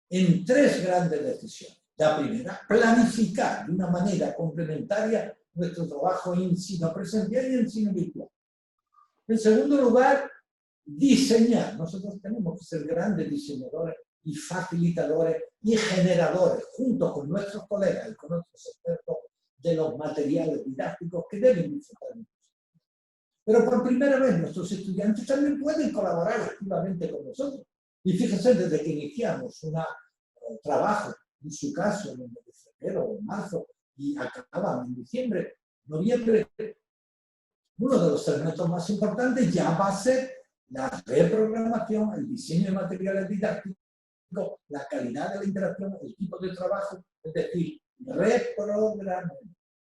En tres grandes decisiones. La primera, planificar de una manera complementaria nuestro trabajo en sino presencial y en sino virtual. En segundo lugar, diseñar. Nosotros tenemos que ser grandes diseñadores y facilitadores y generadores, junto con nuestros colegas y con otros expertos, de los materiales didácticos que deben disfrutar. Pero por primera vez nuestros estudiantes también pueden colaborar activamente con nosotros. Y fíjense, desde que iniciamos un trabajo, en su caso, en el mes de febrero o marzo, y acababan en diciembre, noviembre, uno de los elementos más importantes ya va a ser la reprogramación, el diseño de materiales didácticos, la calidad de la interacción, el tipo de trabajo, es decir, reprogramemos,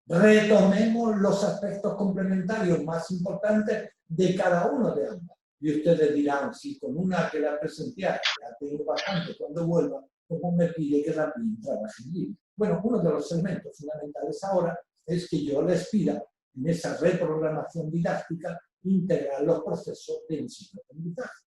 retomemos los aspectos complementarios más importantes de cada uno de ambas. Y ustedes dirán, si con una que la presencial ya tengo bastante cuando vuelva, ¿cómo me pide que también trabaje en línea? Bueno, uno de los elementos fundamentales ahora es que yo les pida en esa reprogramación didáctica integrar los procesos de enseñanza-aprendizaje.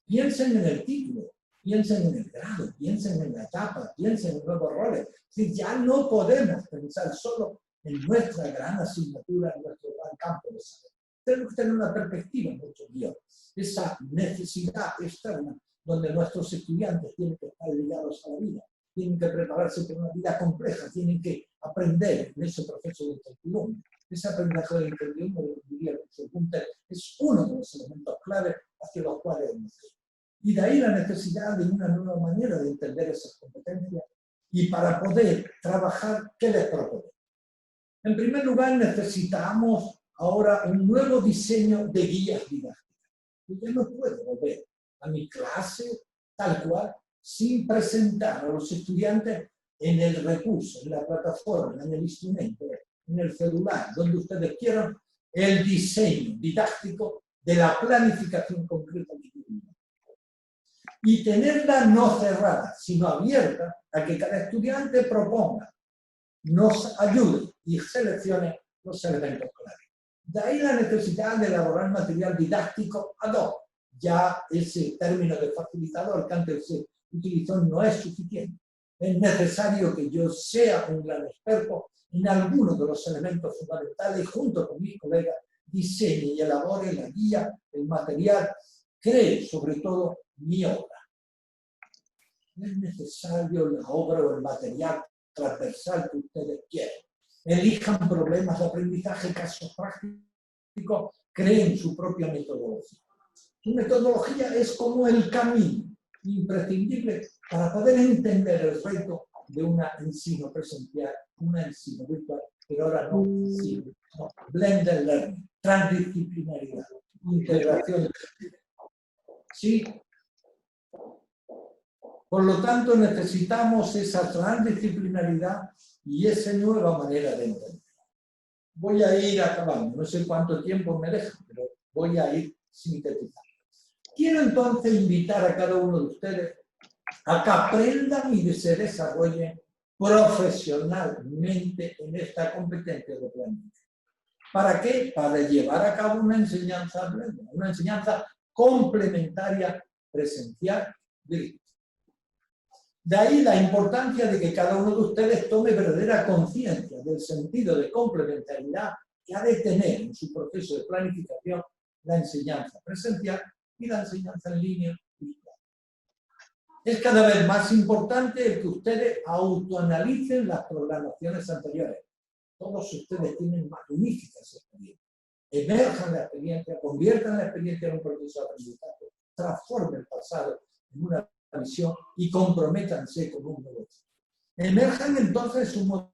Piensen en el título, piensen en el grado, piensen en la etapa, piensen en nuevos roles. Si ya no podemos pensar solo en nuestra gran asignatura, en nuestro gran campo de saber. Tenemos que tener una perspectiva mucho mayor. Esa necesidad externa, donde nuestros estudiantes tienen que estar ligados a la vida, tienen que prepararse para una vida compleja, tienen que aprender en ese proceso de incertidumbre. Ese aprendizaje de incertidumbre, diría Gunther, es uno de los elementos clave hacia los cuales hemos ido. Y de ahí la necesidad de una nueva manera de entender esas competencias y para poder trabajar, ¿qué les proponemos? En primer lugar, necesitamos ahora un nuevo diseño de guías didácticas. Yo ya no puedo volver a mi clase tal cual sin presentar a los estudiantes en el recurso, en la plataforma, en el instrumento, en el celular, donde ustedes quieran, el diseño didáctico de la planificación concreta de su vida. Y tenerla no cerrada, sino abierta a que cada estudiante proponga, nos ayude y seleccione los elementos clave. De ahí la necesidad de elaborar material didáctico ad hoc. Ya ese término de facilitador que antes se utilizó no es suficiente. Es necesario que yo sea un gran experto en algunos de los elementos fundamentales y junto con mis colegas diseñe y elabore la guía, el material, cree sobre todo mi obra. No es necesario la obra o el material transversal que ustedes quieren. Elijan problemas de aprendizaje, casos prácticos, creen su propia metodología. Su metodología es como el camino imprescindible para poder entender el reto de una ensino presencial, una ensino virtual, pero ahora no, blended learning, transdisciplinaridad, integración. ¿Sí? Por lo tanto, necesitamos esa transdisciplinaridad y esa nueva manera de entender. Voy a ir acabando, no sé cuánto tiempo me deja, pero voy a ir sintetizando. Quiero entonces invitar a cada uno de ustedes a que aprendan y se desarrollen profesionalmente en esta competencia de planificación. ¿Para qué? Para llevar a cabo una enseñanza blended, una enseñanza complementaria presencial virtual. De ahí la importancia de que cada uno de ustedes tome verdadera conciencia del sentido de complementariedad que ha de tener en su proceso de planificación la enseñanza presencial y la enseñanza en línea virtual. Es cada vez más importante el que ustedes autoanalicen las programaciones anteriores. Todos ustedes tienen magníficas experiencias. Emerjan la experiencia, conviertan la experiencia en un proceso de aprendizaje, transformen el pasado en una visión y comprométanse con un nuevo. Emerjan entonces un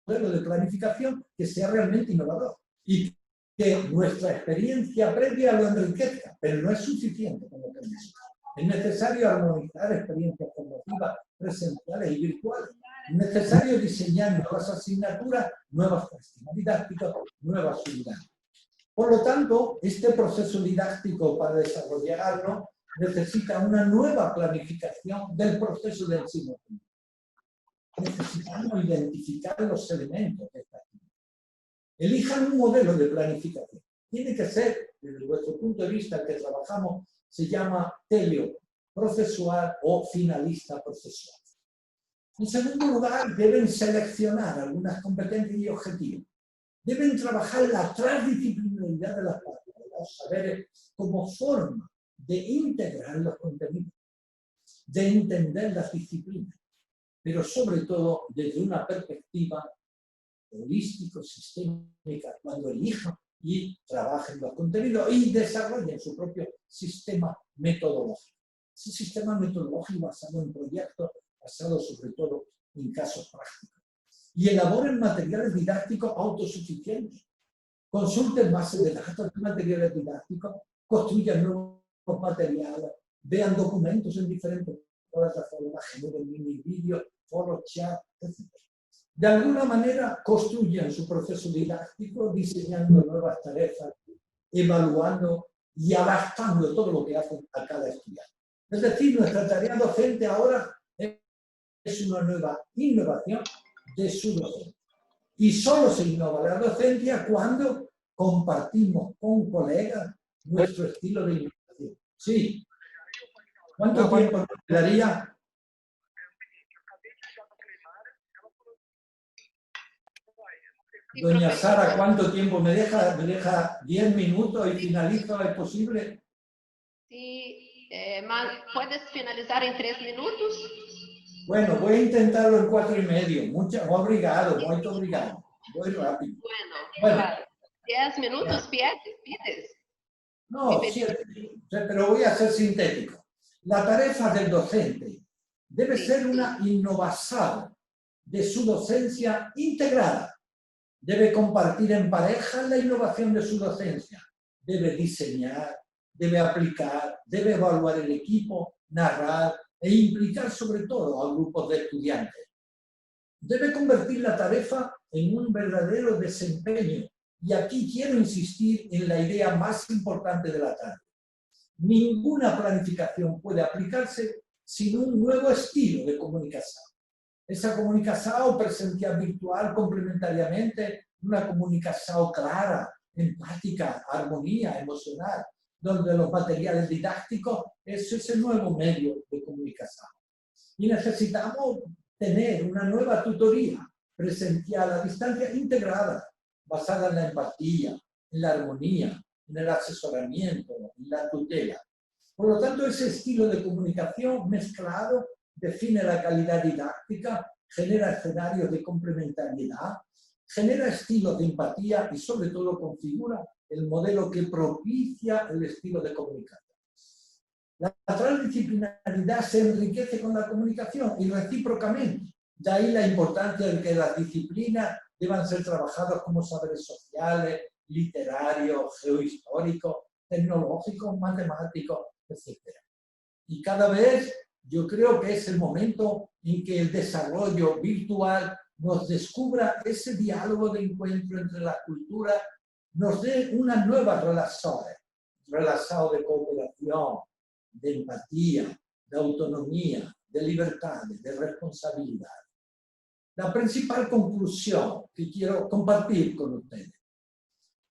modelo de planificación que sea realmente innovador y que nuestra experiencia previa lo enriquezca, pero no es suficiente, como tenemos. Es necesario armonizar experiencias formativas presenciales y virtuales. Es necesario diseñar nuevas asignaturas, nuevos sistemas didácticos, nuevas unidades. Por lo tanto, este proceso didáctico para desarrollarlo necesita una nueva planificación del proceso de enseñanza. Necesitamos identificar los elementos de esta actividad. Elijan un modelo de planificación. Tiene que ser, desde vuestro punto de vista, el que trabajamos, se llama teleprocesual o finalista procesual. En segundo lugar, deben seleccionar algunas competencias y objetivos. Deben trabajar la transdisciplinaridad de las partes, los saberes como forma de integrar los contenidos, de entender las disciplinas, pero sobre todo desde una perspectiva holístico-sistémica, cuando elijan y trabajen los contenidos y desarrollen su propio sistema metodológico. Ese sistema metodológico basado en proyectos, basado sobre todo en casos prácticos. Y elaboren materiales didácticos autosuficientes. Consulten bases de datos de materiales didácticos, construyan nuevos materiales, vean documentos en diferentes plataformas, generen mini vídeos, foros, chat, etc. De alguna manera construyan su proceso didáctico, diseñando nuevas tareas, evaluando y adaptando todo lo que hacen a cada estudiante. Es decir, nuestra tarea docente ahora es una nueva innovación de su docencia. Y solo se innova la docencia cuando compartimos con colegas nuestro estilo de innovación. Sí. ¿Cuánto tiempo nos quedaría? Doña Sara, ¿cuánto tiempo me deja? ¿Me deja 10 minutos y finalizo? ¿Es posible? Sí, ¿puedes finalizar en 3 minutos? Bueno, voy a intentarlo en 4 y medio. Obrigado, muy obrigado. Voy rápido. Bueno, 10 minutos pides. No, sí, pero voy a ser sintético. La tarea del docente debe ser una innovación de su docencia integrada. Debe compartir en pareja la innovación de su docencia. Debe diseñar, debe aplicar, debe evaluar el equipo, narrar e implicar sobre todo a grupos de estudiantes. Debe convertir la tarea en un verdadero desempeño. Y aquí quiero insistir en la idea más importante de la tarea. Ninguna planificación puede aplicarse sin un nuevo estilo de comunicación. Esa comunicación presencial virtual complementariamente, una comunicación clara, empática, armonía emocional, donde los materiales didácticos, ese es el nuevo medio de comunicación. Y necesitamos tener una nueva tutoría presencial a distancia integrada, basada en la empatía, en la armonía, en el asesoramiento, en la tutela. Por lo tanto, ese estilo de comunicación mezclado define la calidad didáctica, genera escenarios de complementariedad, genera estilos de empatía y sobre todo configura el modelo que propicia el estilo de comunicación. La transdisciplinaridad se enriquece con la comunicación y recíprocamente. De ahí la importancia de que las disciplinas deban ser trabajadas como saberes sociales, literarios, geohistóricos, tecnológicos, matemáticos, etc. Y cada vez yo creo que es el momento en que el desarrollo virtual nos descubra ese diálogo de encuentro entre las culturas, nos dé unas nuevas relaciones de cooperación, de empatía, de autonomía, de libertades, de responsabilidad. La principal conclusión que quiero compartir con ustedes.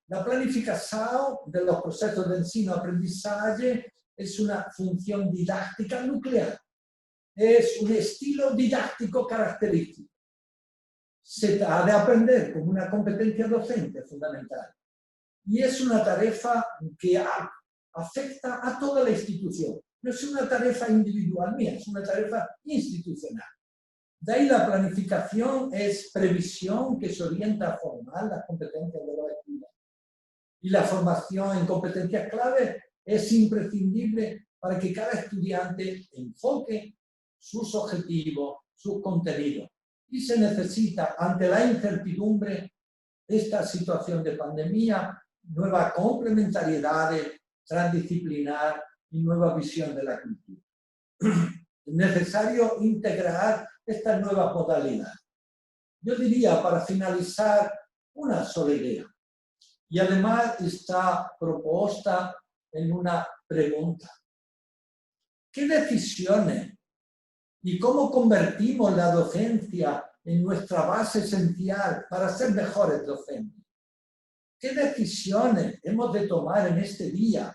La planificación de los procesos de ensino-aprendizaje es una función didáctica nuclear. Es un estilo didáctico característico. Se ha de aprender como una competencia docente fundamental. Y es una tarea que afecta a toda la institución. No es una tarea individual mía, es una tarea institucional. De ahí la planificación es previsión que se orienta a formar las competencias de los estudiantes. Y la formación en competencias clave es imprescindible para que cada estudiante enfoque sus objetivos, sus contenidos. Y se necesita, ante la incertidumbre, esta situación de pandemia, nueva complementariedad transdisciplinar y nueva visión de la cultura. Es necesario integrar esta nueva modalidad. Yo diría, para finalizar, una sola idea. Y además está propuesta en una pregunta. ¿Qué decisiones y cómo convertimos la docencia en nuestra base esencial para ser mejores docentes? ¿Qué decisiones hemos de tomar en este día,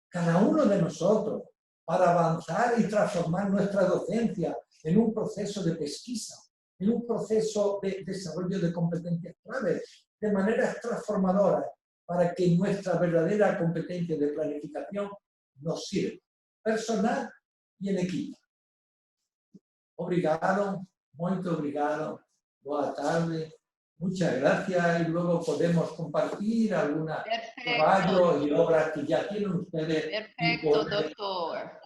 cada uno de nosotros, para avanzar y transformar nuestra docencia en un proceso de pesquisa, en un proceso de desarrollo de competencias claves, de manera transformadora, para que nuestra verdadera competencia de planificación nos sirva, personal y en equipo? Obrigado, muito obrigado, boa tarde, muchas gracias, y luego podemos compartir alguna trabajo y obras que ya tienen ustedes. Perfecto, doctor.